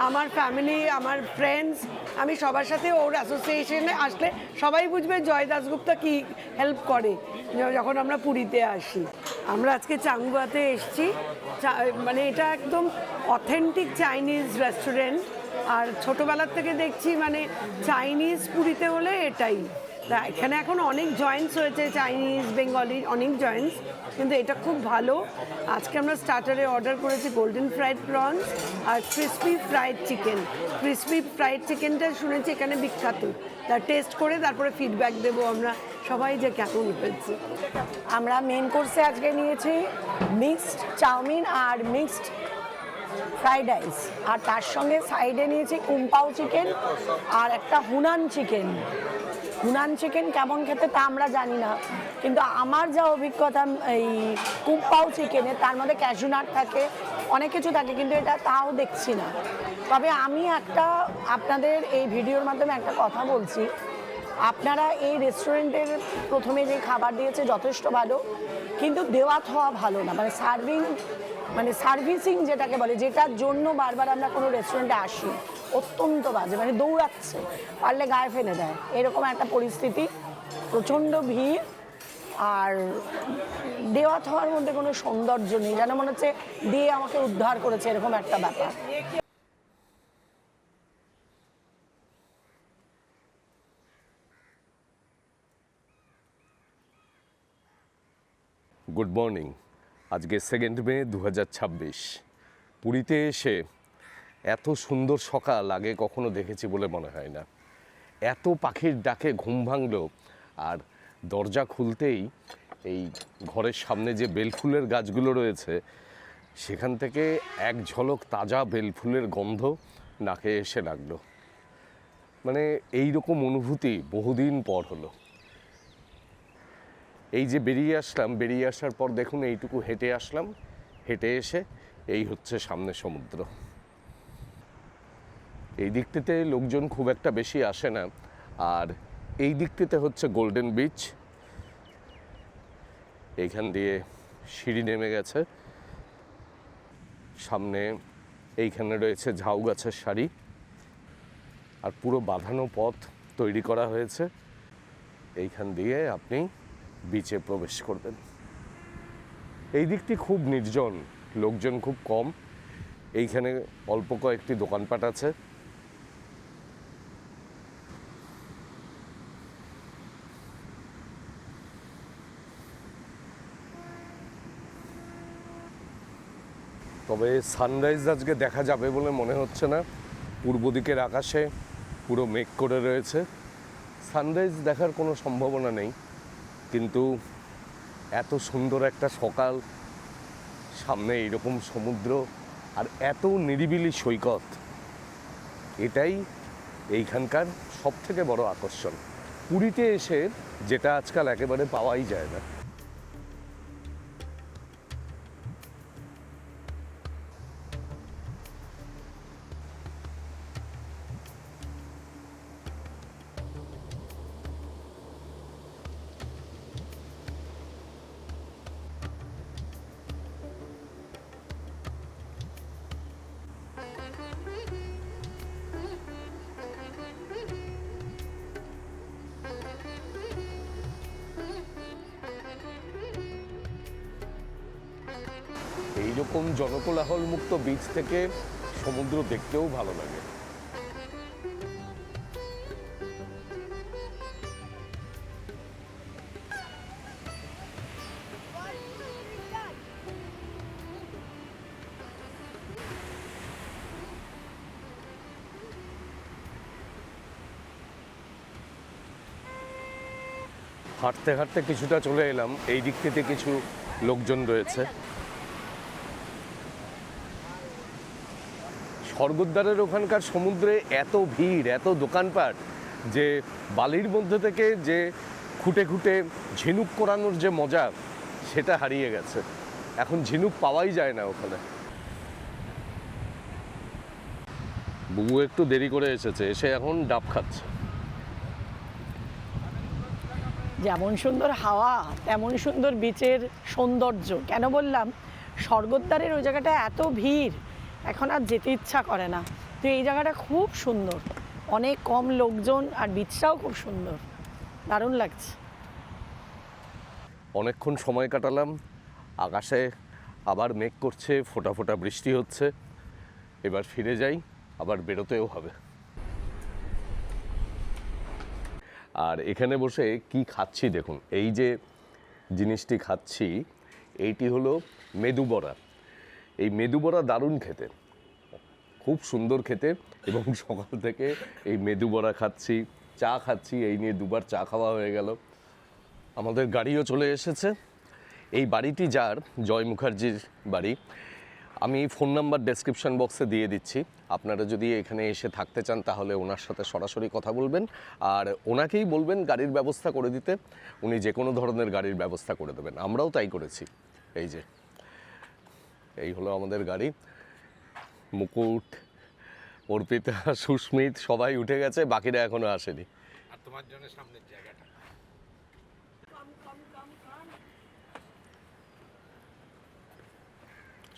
আমার ফ্যামিলি, আমার ফ্রেন্ডস, আমি সবার সাথে ওর অ্যাসোসিয়েশনে আসলে সবাই বুঝবে জয় দাশগুপ্তা কি হেল্প করে যখন আমরা পুরীতে আসি। আমরা আজকে চাংগুয়াতে এসেছি, মানে এটা একদম অথেন্টিক চাইনিজ রেস্টুরেন্ট। আর ছোটোবেলার থেকে দেখছি মানে চাইনিজ পুরীতে হলে এটাই। তা এখানে এখন অনেক জয়েন্টস হয়েছে, চাইনিজ বেঙ্গলি অনেক জয়েন্টস, কিন্তু এটা খুব ভালো। আজকে আমরা স্টার্টারে অর্ডার করেছি গোল্ডেন ফ্রাইড প্রনস আর crispy fried chicken. Crispy fried চিকেনটা শুনেছি এখানে বিখ্যাত, তা টেস্ট করে তারপরে ফিডব্যাক দেবো আমরা সবাই যে কেমন হয়েছে। আমরা মেন কোর্সে আজকে নিয়েছি মিক্সড চাউমিন আর মিক্সড ফ্রাইড রাইস, আর তার সঙ্গে সাইডে নিয়েছি কুম্পাও চিকেন আর একটা হুনান চিকেন। হুনান চিকেন কেমন খেতে তা আমরা জানি না, কিন্তু আমার যা অভিজ্ঞতা এই কুম্পাও চিকেনে, তার মধ্যে ক্যাশু নাট থাকে, অনেক কিছু থাকে, কিন্তু এটা তাও দেখছি না। তবে আমি একটা আপনাদের এই ভিডিওর মাধ্যমে একটা কথা বলছি, আপনারা এই রেস্টুরেন্টের প্রথমে যে খাবার দিয়েছে যথেষ্ট ভালো, কিন্তু দেওয়া থাওয়া ভালো না, মানে সার্ভিসিং যেটাকে বলে, যেটার জন্য বারবার আমরা কোনো রেস্টুরেন্টে আসি, অত্যন্ত বাজে, মানে দৌড়াচ্ছে, পারলে গায়ে ফেলে দেয়, এরকম একটা পরিস্থিতি। প্রচণ্ড ভিড়, আর দেওয়া থাওয়ার মধ্যে কোনো সৌন্দর্য নেই, যেন মনে হচ্ছে দিয়ে আমাকে উদ্ধার করেছে, এরকম একটা ব্যাপার। Good morning. আজকে 2 মে 2026। পুরীতে এসে এত সুন্দর সকাল আগে কখনো দেখেছি বলে মনে হয় না। এত পাখির ডাকে ঘুম ভাঙলো, আর দরজা খুলতেই এই ঘরের সামনে যে বেলফুলের গাছগুলো রয়েছে সেখান থেকে এক ঝলক তাজা বেলফুলের গন্ধ নাকে এসে লাগলো। মানে এই রকম অনুভূতি বহুদিন পর হলো। এই যে বেরিয়ে আসলাম, বেরিয়ে আসার পর দেখুন এইটুকু হেঁটে আসলাম, হেঁটে এসে এই হচ্ছে সামনে সমুদ্র। এই দিকটিতে লোকজন খুব একটা বেশি আসে না, আর এই দিকটিতে হচ্ছে গোল্ডেন বিচ। এইখান দিয়ে সিঁড়ি নেমে গেছে, সামনে এইখানে রয়েছে ঝাউ গাছের সারি, আর পুরো বাঁধানো পথ তৈরি করা হয়েছে। এইখান দিয়ে আপনি বিচে প্রবেশ করবেন। এই দিকটি খুব নির্জন, লোকজন খুব কম। এইখানে অল্প কয়েকটি দোকানপাট আছে। তবে সানরাইজ আজকে দেখা যাবে বলে মনে হচ্ছে না। পূর্ব দিকের আকাশে পুরো মেঘ করে রয়েছে, সানরাইজ দেখার কোনো সম্ভাবনা নেই। কিন্তু এত সুন্দর একটা সকাল, সামনে এইরকম সমুদ্র আর এত নিরিবিলি সৈকত, এটাই এইখানকার সবথেকে বড় আকর্ষণ। পুরীতে এসে যেটা আজকাল একেবারে পাওয়াই যায় না। এইরকম জনকোলাহল মুক্ত বিচ থেকে সমুদ্র দেখতেও ভালো লাগে। হাঁটতে হাঁটতে কিছুটা চলে এলাম, এই দিক থেকে কিছু লোকজন রয়েছে। স্বর্গদ্বারের ওখানকার সমুদ্রে এত ভিড়, এত দোকানপাট, যে বালির মধ্যে থেকে যে খুঁটে খুঁটে ঝিনুক করানোর যে মজা, সেটা হারিয়ে গেছে। এখন ঝিনুক পাওয়াই যায় না ওখানে। বুবু একটু দেরি করে এসেছে, এসে এখন ডাব খাচ্ছে। যেমন সুন্দর হাওয়া, তেমন সুন্দর বিচের সৌন্দর্য। কেন বললাম, স্বর্গদ্বারের ওই জায়গাটা এত ভিড়, এখন আর যেতে ইচ্ছা করে না। তো এই জায়গাটা খুব সুন্দর, অনেক কম লোকজন, আর বিচটাও খুব সুন্দর, দারুণ লাগছে। অনেকক্ষণ সময় কাটালাম, আকাশে আবার মেঘ করছে, ফোঁটা ফোঁটা বৃষ্টি হচ্ছে। এবার ফিরে যাই, আবার বেরোতেও হবে। আর এখানে বসে কি খাচ্ছি দেখুন, এই যে জিনিসটি খাচ্ছি এইটি হলো মেদু বড়া। এই মেদু বড়া দারুণ খেতে, খুব সুন্দর খেতে, এবং সকাল থেকে এই মেদু বড়া খাচ্ছি, চা খাচ্ছি, এই নিয়ে দুবার চা খাওয়া হয়ে গেল। আমাদের গাড়িও চলে এসেছে। এই বাড়িটি যার, জয় মুখার্জির বাড়ি, আমি ফোন নাম্বার ডেসক্রিপশন বক্সে দিয়ে দিচ্ছি। আপনারা যদি এখানে এসে থাকতে চান তাহলে ওনার সাথে সরাসরি কথা বলবেন, আর ওনাকেই বলবেন গাড়ির ব্যবস্থা করে দিতে। উনি যে কোনো ধরনের গাড়ির ব্যবস্থা করে দেবেন, আমরাও তাই করেছি। এই যে এই হলো আমাদের গাড়ি। মুকুট, অর্পিতা, সুস্মিত সবাই উঠে গেছে, বাকিরা এখনো আসেনি। আর তোমার জন্য সামনের জায়গাটা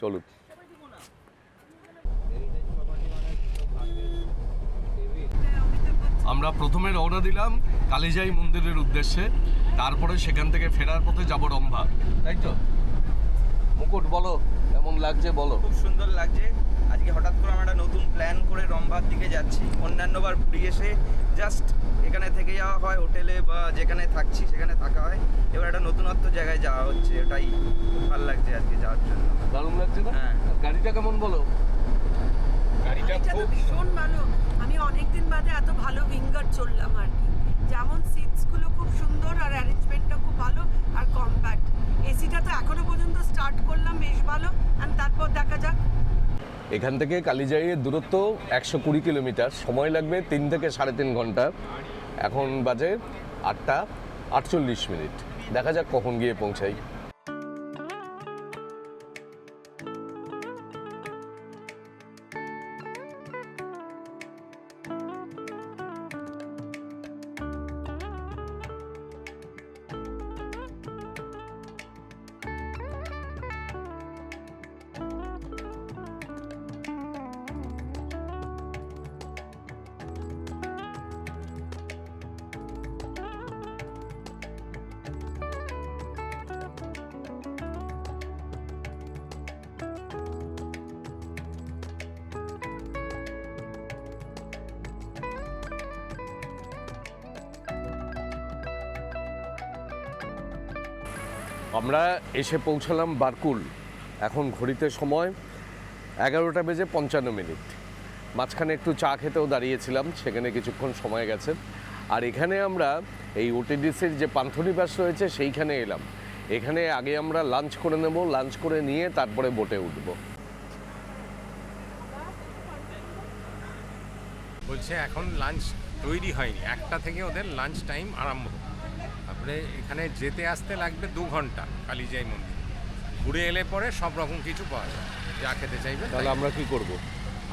চলুন। আমরা প্রথমে রওনা দিলাম কালিজাই মন্দিরের উদ্দেশ্যে, তারপরে সেখান থেকে ফেরার পথে যাব রম্ভা, তাই তো? মুকুট বলো কেমন লাগছে বলো। খুব সুন্দর লাগছে। আজকে হঠাৎ করে আমরা একটা নতুন প্ল্যান করে রম্ভার দিকে যাচ্ছি। অন্যান্যবার পুরী এসে জাস্ট এখানে থেকে যাওয়া হয়, হোটেলে বা যেখানে থাকছি সেখানে থাকা হয়। এবার একটা নতুনত্ব জায়গায় যাওয়া হচ্ছে, এটাই খুব ভালো লাগছে আজকে যাওয়ার জন্য। দারুণ লাগছে না? হ্যাঁ। গাড়িটা কেমন বলো? গাড়িটা এটা তো খুব ভীষণ ভালো। আমি অনেকদিন বাদে এত ভালো উইঙ্গার চললাম আর কি। যেমন সিটসগুলো খুব সুন্দর, আর অ্যারেঞ্জমেন্টটা খুব ভালো, আর কম্প্যাক্ট। এসিটা তো এখনো পর্যন্ত স্টার্ট করলাম, বেশ ভালো। অ্যান্ড তারপর দেখা যাক। এখান থেকে কালিজাইয়ের দূরত্ব 120 কিলোমিটার, সময় লাগবে 3 থেকে 3.5 ঘন্টা। এখন বাজে 8টা 48 মিনিট। দেখা যাক কখন গিয়ে পৌঁছাই। আমরা এসে পৌঁছালাম বারকুল। এখন ঘড়িতে সময় 11:55। মাঝখানে একটু চা খেতেও দাঁড়িয়েছিলাম, সেখানে কিছুক্ষণ সময় গেছে। আর এখানে আমরা এই ওটিডিসির যে পান্থনিবাস রয়েছে সেইখানে এলাম। এখানে আগে আমরা লাঞ্চ করে নেব, লাঞ্চ করে নিয়ে তারপরে বোটে উঠব। বলছে এখন লাঞ্চ তৈরি হয়নি, 1টা থেকে ওদের লাঞ্চ টাইম আরম্ভ। তারপরে এখানে যেতে আসতে লাগবে 2 ঘন্টা কালিজাই মন্দির। ঘুরে এলে পরে সব রকম কিছু পাওয়া যায়, যা খেতে চাইবে। তাহলে আমরা কি করব?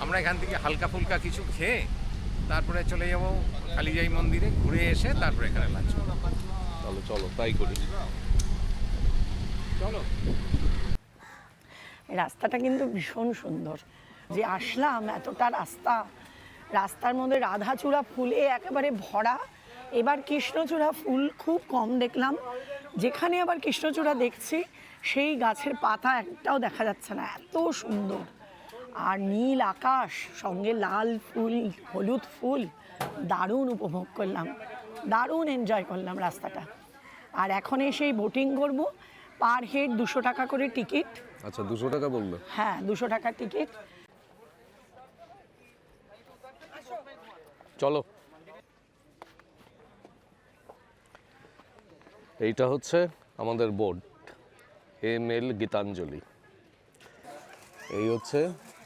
আমরা এখান থেকে হালকা ফুলকা কিছু খেয়ে তারপরে চলে যাব কালিজাই মন্দিরে, ঘুরে এসে তারপরে এখানে লাঞ্চ করব। তাহলে চলো তাই করি। চলো। রাস্তাটা কিন্তু ভীষণ সুন্দর। যে আসলাম, এতটা রাস্তার মধ্যে রাধাচূড়া ফুলে একেবারে ভরা। এবার কৃষ্ণচূড়া ফুল খুব কম দেখলাম। যেখানে আবার কৃষ্ণচূড়া দেখছি সেই গাছের পাতা একটাও দেখা যাচ্ছে না, এত সুন্দর। আর নীল আকাশ, সঙ্গে লাল ফুল, হলুদ ফুল, দারুণ উপভোগ করলাম, দারুণ এনজয় করলাম রাস্তাটা। আর এখন এসেই বোটিং করব। পার হেড 200 টাকা করে টিকিট। আচ্ছা, 200 টাকা বললো? হ্যাঁ, 200 টাকার টিকিট। চলো। এইটা হচ্ছে আমাদের বোট, ML গীতাঞ্জলি। এই হচ্ছে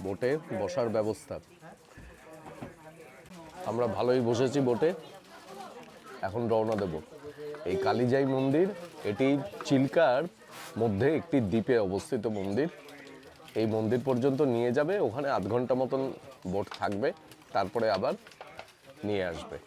বোটে বসার ব্যবস্থা। আমরা ভালোই বসেছি বোটে। এখন রওনা দেব। এই কালিজাই মন্দির, এটি চিল্কার মধ্যে একটি দ্বীপে অবস্থিত মন্দির। এই মন্দির পর্যন্ত নিয়ে যাবে, ওখানে আধ ঘন্টা মতন বোট থাকবে, তারপরে আবার নিয়ে আসবে।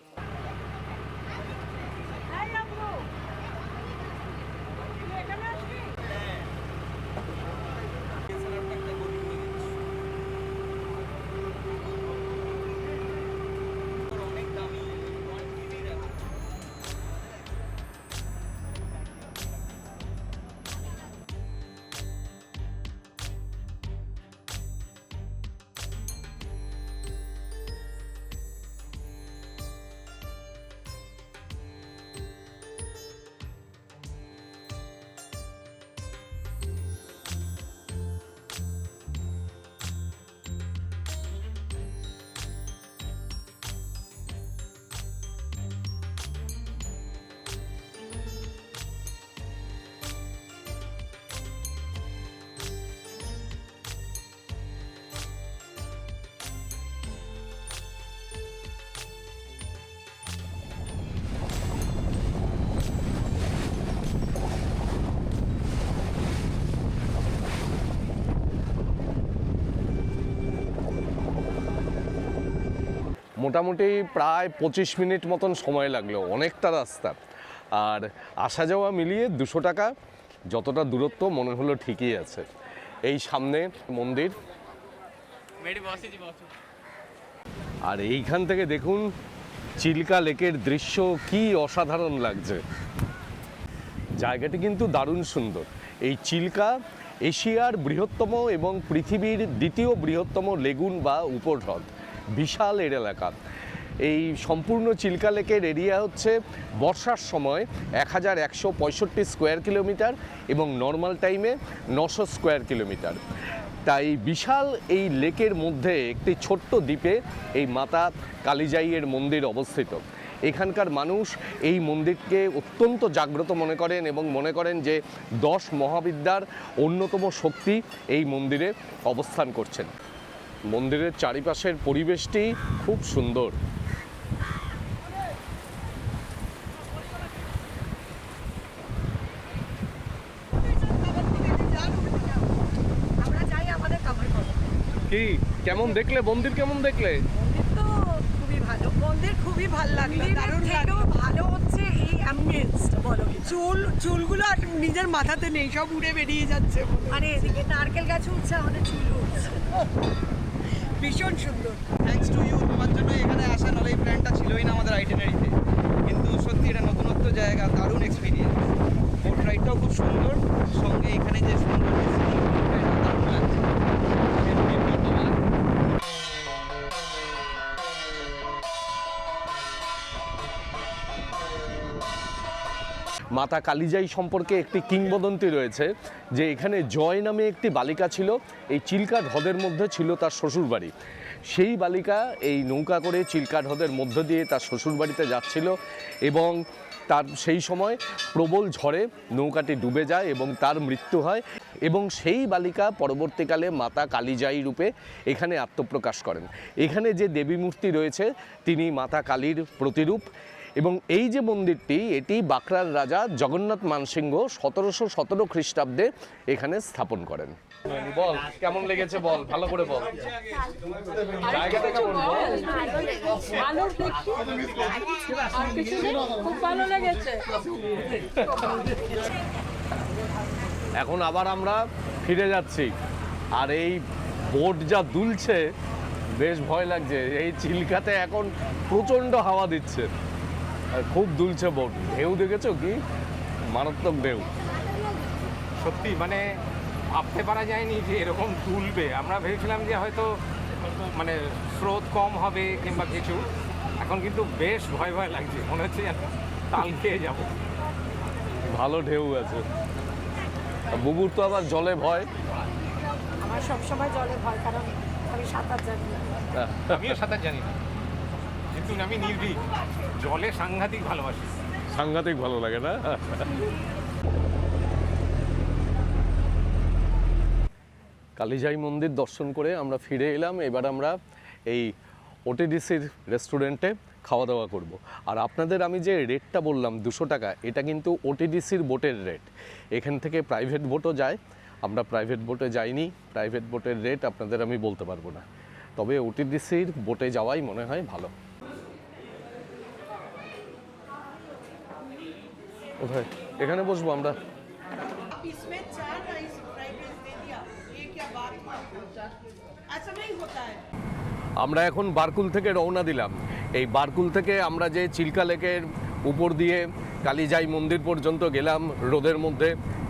মোটামুটি প্রায় 25 মিনিট মতন সময় লাগলো, অনেকটা রাস্তা। আর আসা যাওয়া মিলিয়ে 200 টাকা, যতটা দূরত্ব মনে হলো ঠিকই আছে। এই সামনে মন্দির, আর এইখান থেকে দেখুন চিল্কা লেকের দৃশ্য কি অসাধারণ লাগছে। জায়গাটি কিন্তু দারুণ সুন্দর। এই চিল্কা এশিয়ার বৃহত্তম এবং পৃথিবীর দ্বিতীয় বৃহত্তম লেগুন বা উপহ্রদ, বিশাল এর এলাকা। এই সম্পূর্ণ চিল্কা লেকের এরিয়া হচ্ছে বর্ষার সময় 1165 স্কোয়ার কিলোমিটার এবং নর্মাল টাইমে 900 স্কোয়ার কিলোমিটার। তাই বিশাল এই লেকের মধ্যে একটি ছোট্ট দ্বীপে এই মাতা কালিজাইয়ের মন্দির অবস্থিত। এখানকার মানুষ এই মন্দিরকে অত্যন্ত জাগ্রত মনে করেন এবং মনে করেন যে 10 মহাবিদ্যার অন্যতম শক্তি এই মন্দিরে অবস্থান করছেন। মন্দিরের চারিপাশের পরিবেশটি খুব সুন্দর। আমরা যাই আমাদের কামার করব। কি কেমন দেখলে মন্দির, কেমন দেখলে? তো খুবই ভালো, মন্দির খুবই ভালো লাগলো, দারুণ লাগলো। ভালো হচ্ছে এই অ্যাম্বিয়েন্সটা, বলো চুলগুলো আর নিজের মাথাতে নেই, সব উড়ে বেরিয়ে যাচ্ছে। মানে এদিকে নারকেল গাছ উঠছে, আমাদের চুল উঠছে, ভীষণ সুন্দর। থ্যাঙ্কস টু ইউ, তোমার জন্য এখানে আসা, নাহলে এই প্ল্যানটা ছিলই না আমাদের আইটেনারিতে। কিন্তু সত্যি এটা নতুনত্ব জায়গা, দারুণ এক্সপিরিয়েন্স। বোট রাইডটাও খুব সুন্দর, সঙ্গে এখানে যে সুন্দর দারুণ লাগছে। মাতা কালিজাই সম্পর্কে একটি কিংবদন্তি রয়েছে যে এখানে জয় নামে একটি বালিকা ছিল, এই চিল্কা হ্রদের মধ্যে ছিল তার শ্বশুরবাড়ি। সেই বালিকা এই নৌকা করে চিল্কা হ্রদের মধ্য দিয়ে তার শ্বশুরবাড়িতে যাচ্ছিল এবং তার সেই সময় প্রবল ঝড়ে নৌকাটি ডুবে যায় এবং তার মৃত্যু হয় এবং সেই বালিকা পরবর্তীকালে মাতা কালিজাই রূপে এখানে আত্মপ্রকাশ করেন। এখানে যে দেবী মূর্তি রয়েছে তিনি মাতা কালীর প্রতিরূপ এবং এই যে মন্দিরটি, এটি বাঁকড়ার রাজা জগন্নাথ মানসিংহ 1717 খ্রিস্টাব্দে এখানে স্থাপন করেন। বল কেমন লেগেছে, বল ভালো করে বল। জায়গাটা কেমন বল? খুব ভালো লেগেছে। এখন আবার আমরা ফিরে যাচ্ছি, আর এই বোট যা দুলছে বেশ ভয় লাগছে। এই চিল্কাতে এখন প্রচণ্ড হাওয়া দিচ্ছে আর খুব দুলছে বোট। ঢেউ দেখেছো কি মারাত্মক ঢেউ। সত্যি মানে ভাবতে পারা যায়নি যে এরকম তুলবে। আমরা ভেবেছিলাম যে হয়তো মানে স্রোত কম হবে কিংবা কিছু, এখন কিন্তু বেশ ভয় ভয় লাগছে, মনে হচ্ছে যেন তাল খেয়ে যাবো। ভালো ঢেউ আছে। আর বুবুর তো আবার জলে ভয়। আমার সবসময় জলে ভয়, কারণ আমি সাঁতার জানি না। আমিও সাঁতার জানি না, কিন্তু আমি নির্ভীক, জলে সাংঘাতিক ভালোবাসি। সাংঘাতিক ভালো লাগে না? কালিজাই মন্দির দর্শন করে আমরা ফিরে এলাম। এবার আমরা এই ওটিডিসির রেস্টুরেন্টে খাওয়া দাওয়া করব। আর আপনাদের আমি যে রেটটা বললাম 200 টাকা, এটা কিন্তু ওটিডিসির বোটের রেট। এখান থেকে প্রাইভেট বোটও যায়, আমরা প্রাইভেট বোটে যাইনি, প্রাইভেট বোটের রেট আপনাদের আমি বলতে পারবো না। তবে ওটিডিসির বোটে যাওয়াই মনে হয় ভালো। কোথায়? এখানে বসবো আমরা। इसमें 4 राइस फ्राइड राइस दे दिया, ये क्या बात हुआ? ऐसा नहीं होता है। আমরা এখন বারকুল থেকে রওনা দিলাম। এই বারকুল থেকে আমরা যে চিল্কা লেকের উপর দিয়ে কালিজাই মন্দির পর্যন্ত গেলাম রোদের মধ্যে,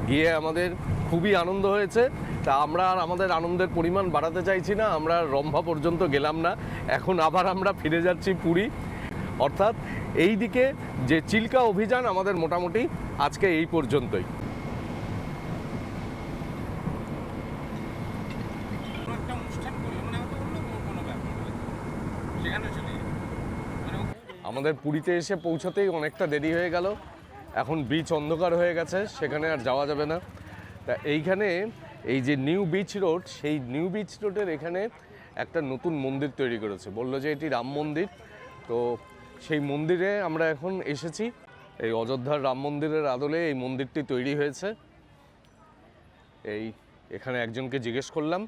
গিয়ে আমাদের খুবই আনন্দ হয়েছে। তা আমরা আর আমাদের আনন্দের পরিমাণ বাড়াতে চাইছি না, আমরা রম্ভা পর্যন্ত গেলাম না, এখন আবার আমরা ফিরে যাচ্ছি পুরী। অর্থাৎ এই দিকে যে চিল্কা অভিযান আমাদের মোটামুটি আজকে এই পর্যন্তই। একটা অনুষ্ঠান করলে মানে হয়তো অন্য কোনো ব্যাপার সেখানে চলে যাবে। আমাদের পুরীতে এসে পৌঁছাতেই অনেকটা দেরি হয়ে গেল, এখন বিচ অন্ধকার হয়ে গেছে, সেখানে আর যাওয়া যাবে না। তা এইখানে এই যে নিউ বিচ রোড, সেই নিউ বিচ রোডের এখানে একটা নতুন মন্দির তৈরি করেছে, বললো যে এটি রাম মন্দির। তো সেই মন্দিরে আমরা এখন এসেছি। এই অযোধ্যার রাম মন্দিরের আদলে এই মন্দিরটি তৈরি হয়েছে। এখানে একজনকে জিজ্ঞেস করলাম,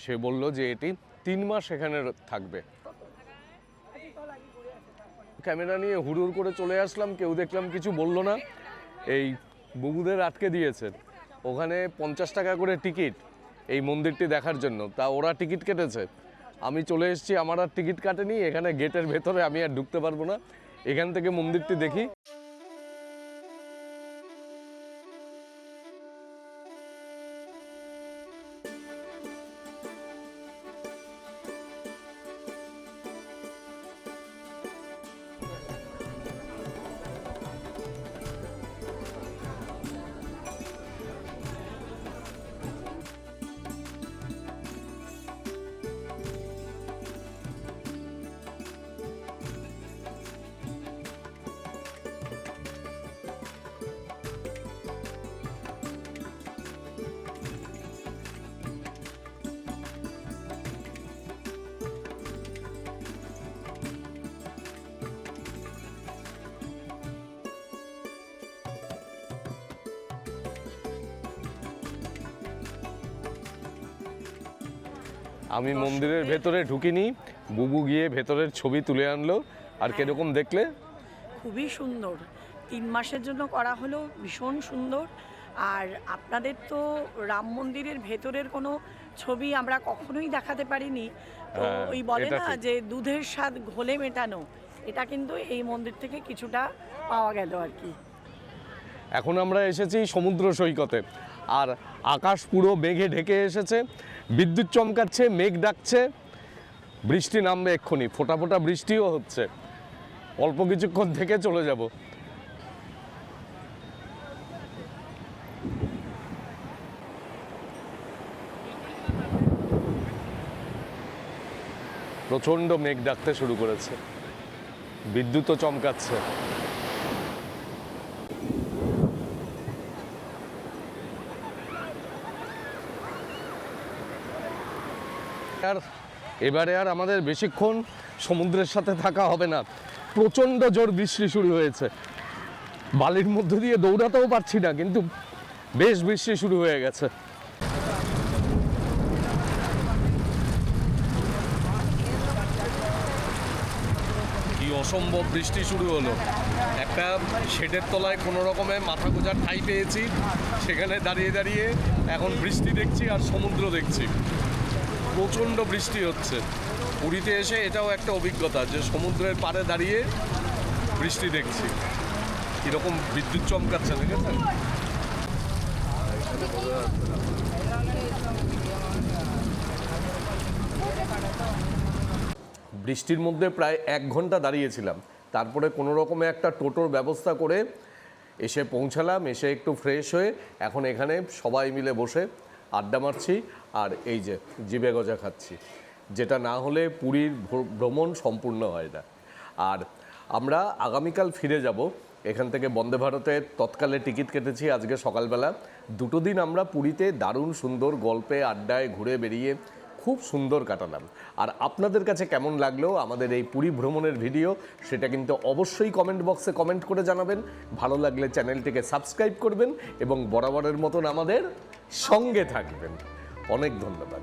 সে বলল যে এটি 3 মাস এখানে থাকবে। ক্যামেরা নিয়ে হুড়ুর করে চলে আসলাম, কেউ দেখলাম কিছু বললো না। এই বুবুদের আটকে দিয়েছে, ওখানে 50 টাকা করে টিকিট এই মন্দিরটি দেখার জন্য, তা ওরা টিকিট কেটেছে। আমি চলে এসেছি, আমার আর টিকিট কাটেনি, এখানে গেটের ভেতরে আমি আর ঢুকতে পারবো না। এখান থেকে মন্দিরটি দেখি। আমি মন্দিরের ভেতরে ঢুকিনি, বুবু গিয়ে ভেতরের ছবি তুলে আনলো। আর কিরকম দেখলে? খুবই সুন্দর, 3 মাসের জন্য করা হলো, ভীষণ সুন্দর। আর আপনাদের তো রাম মন্দিরের ভেতরের কোনো ছবি আমরা কখনোই দেখাতে পারিনি, তো হ্যাঁ, ওই বলে এটা না ঠিক। যে দুধের স্বাদ ঘোলে মেটানো, এটা কিন্তু এই মন্দির থেকে কিছুটা পাওয়া গেল আর কি। এখন আমরা এসেছি সমুদ্র সৈকতে, আর আকাশ পুরো মেঘে ঢেকে এসেছে, বিদ্যুৎ চমকাচ্ছে, মেঘ ডাকছে, বৃষ্টি নামবে এক্ষুনি, ফোঁটা ফোঁটা বৃষ্টিও হচ্ছে। অল্প কিছুক্ষণ থেকে চলে যাব। প্রচণ্ড মেঘ ডাকতে শুরু করেছে, বিদ্যুৎও চমকাচ্ছে। আর এবারে আর আমাদের বেশিক্ষণ সমুদ্রের সাথে থাকা হবে না, প্রচণ্ড জোর বৃষ্টি শুরু হয়েছে। বালির মধ্য দিয়ে দৌড়াতেও পারছি না, কিন্তু বেশ বৃষ্টি শুরু হয়ে গেছে। কি অসম্ভব বৃষ্টি শুরু হলো। একটা শেডের তলায় কোনো রকমে মাথা গোজার ঠাঁই পেয়েছি, সেখানে দাঁড়িয়ে দাঁড়িয়ে এখন বৃষ্টি দেখছি আর সমুদ্র দেখছি। প্রচণ্ড বৃষ্টি হচ্ছে। পুরীতে এসে এটাও একটা অভিজ্ঞতা যে সমুদ্রের পাড়ে দাঁড়িয়ে বৃষ্টি দেখছি। কীরকম বিদ্যুৎ চমকাচ্ছে, দেখেছেন? বৃষ্টির মধ্যে প্রায় 1 ঘন্টা দাঁড়িয়েছিলাম, তারপরে কোনো রকমে একটা টোটোর ব্যবস্থা করে এসে পৌঁছালাম। এসে একটু ফ্রেশ হয়ে এখন এখানে সবাই মিলে বসে আড্ডা মারছি আর এই যে জিভে গজা খাচ্ছি, যেটা না হলে পুরীর ভ্রমণ সম্পূর্ণ হয় না। আর আমরা আগামীকাল ফিরে যাব। এখান থেকে বন্দে ভারতের তৎকালে টিকিট কেটেছি আজকে সকালবেলা। 2 দিন আমরা পুরীতে দারুণ সুন্দর গল্পে আড্ডায় ঘুরে বেরিয়ে খুব সুন্দর কাটালাম। আর আপনাদের কাছে কেমন লাগলো আমাদের এই পুরী ভ্রমণের ভিডিও, সেটা কিন্তু অবশ্যই কমেন্ট বক্সে কমেন্ট করে জানাবেন। ভালো লাগলে চ্যানেলটিকে সাবস্ক্রাইব করবেন এবং বরাবরের মতন আমাদের সঙ্গে থাকবেন। অনেক ধন্যবাদ।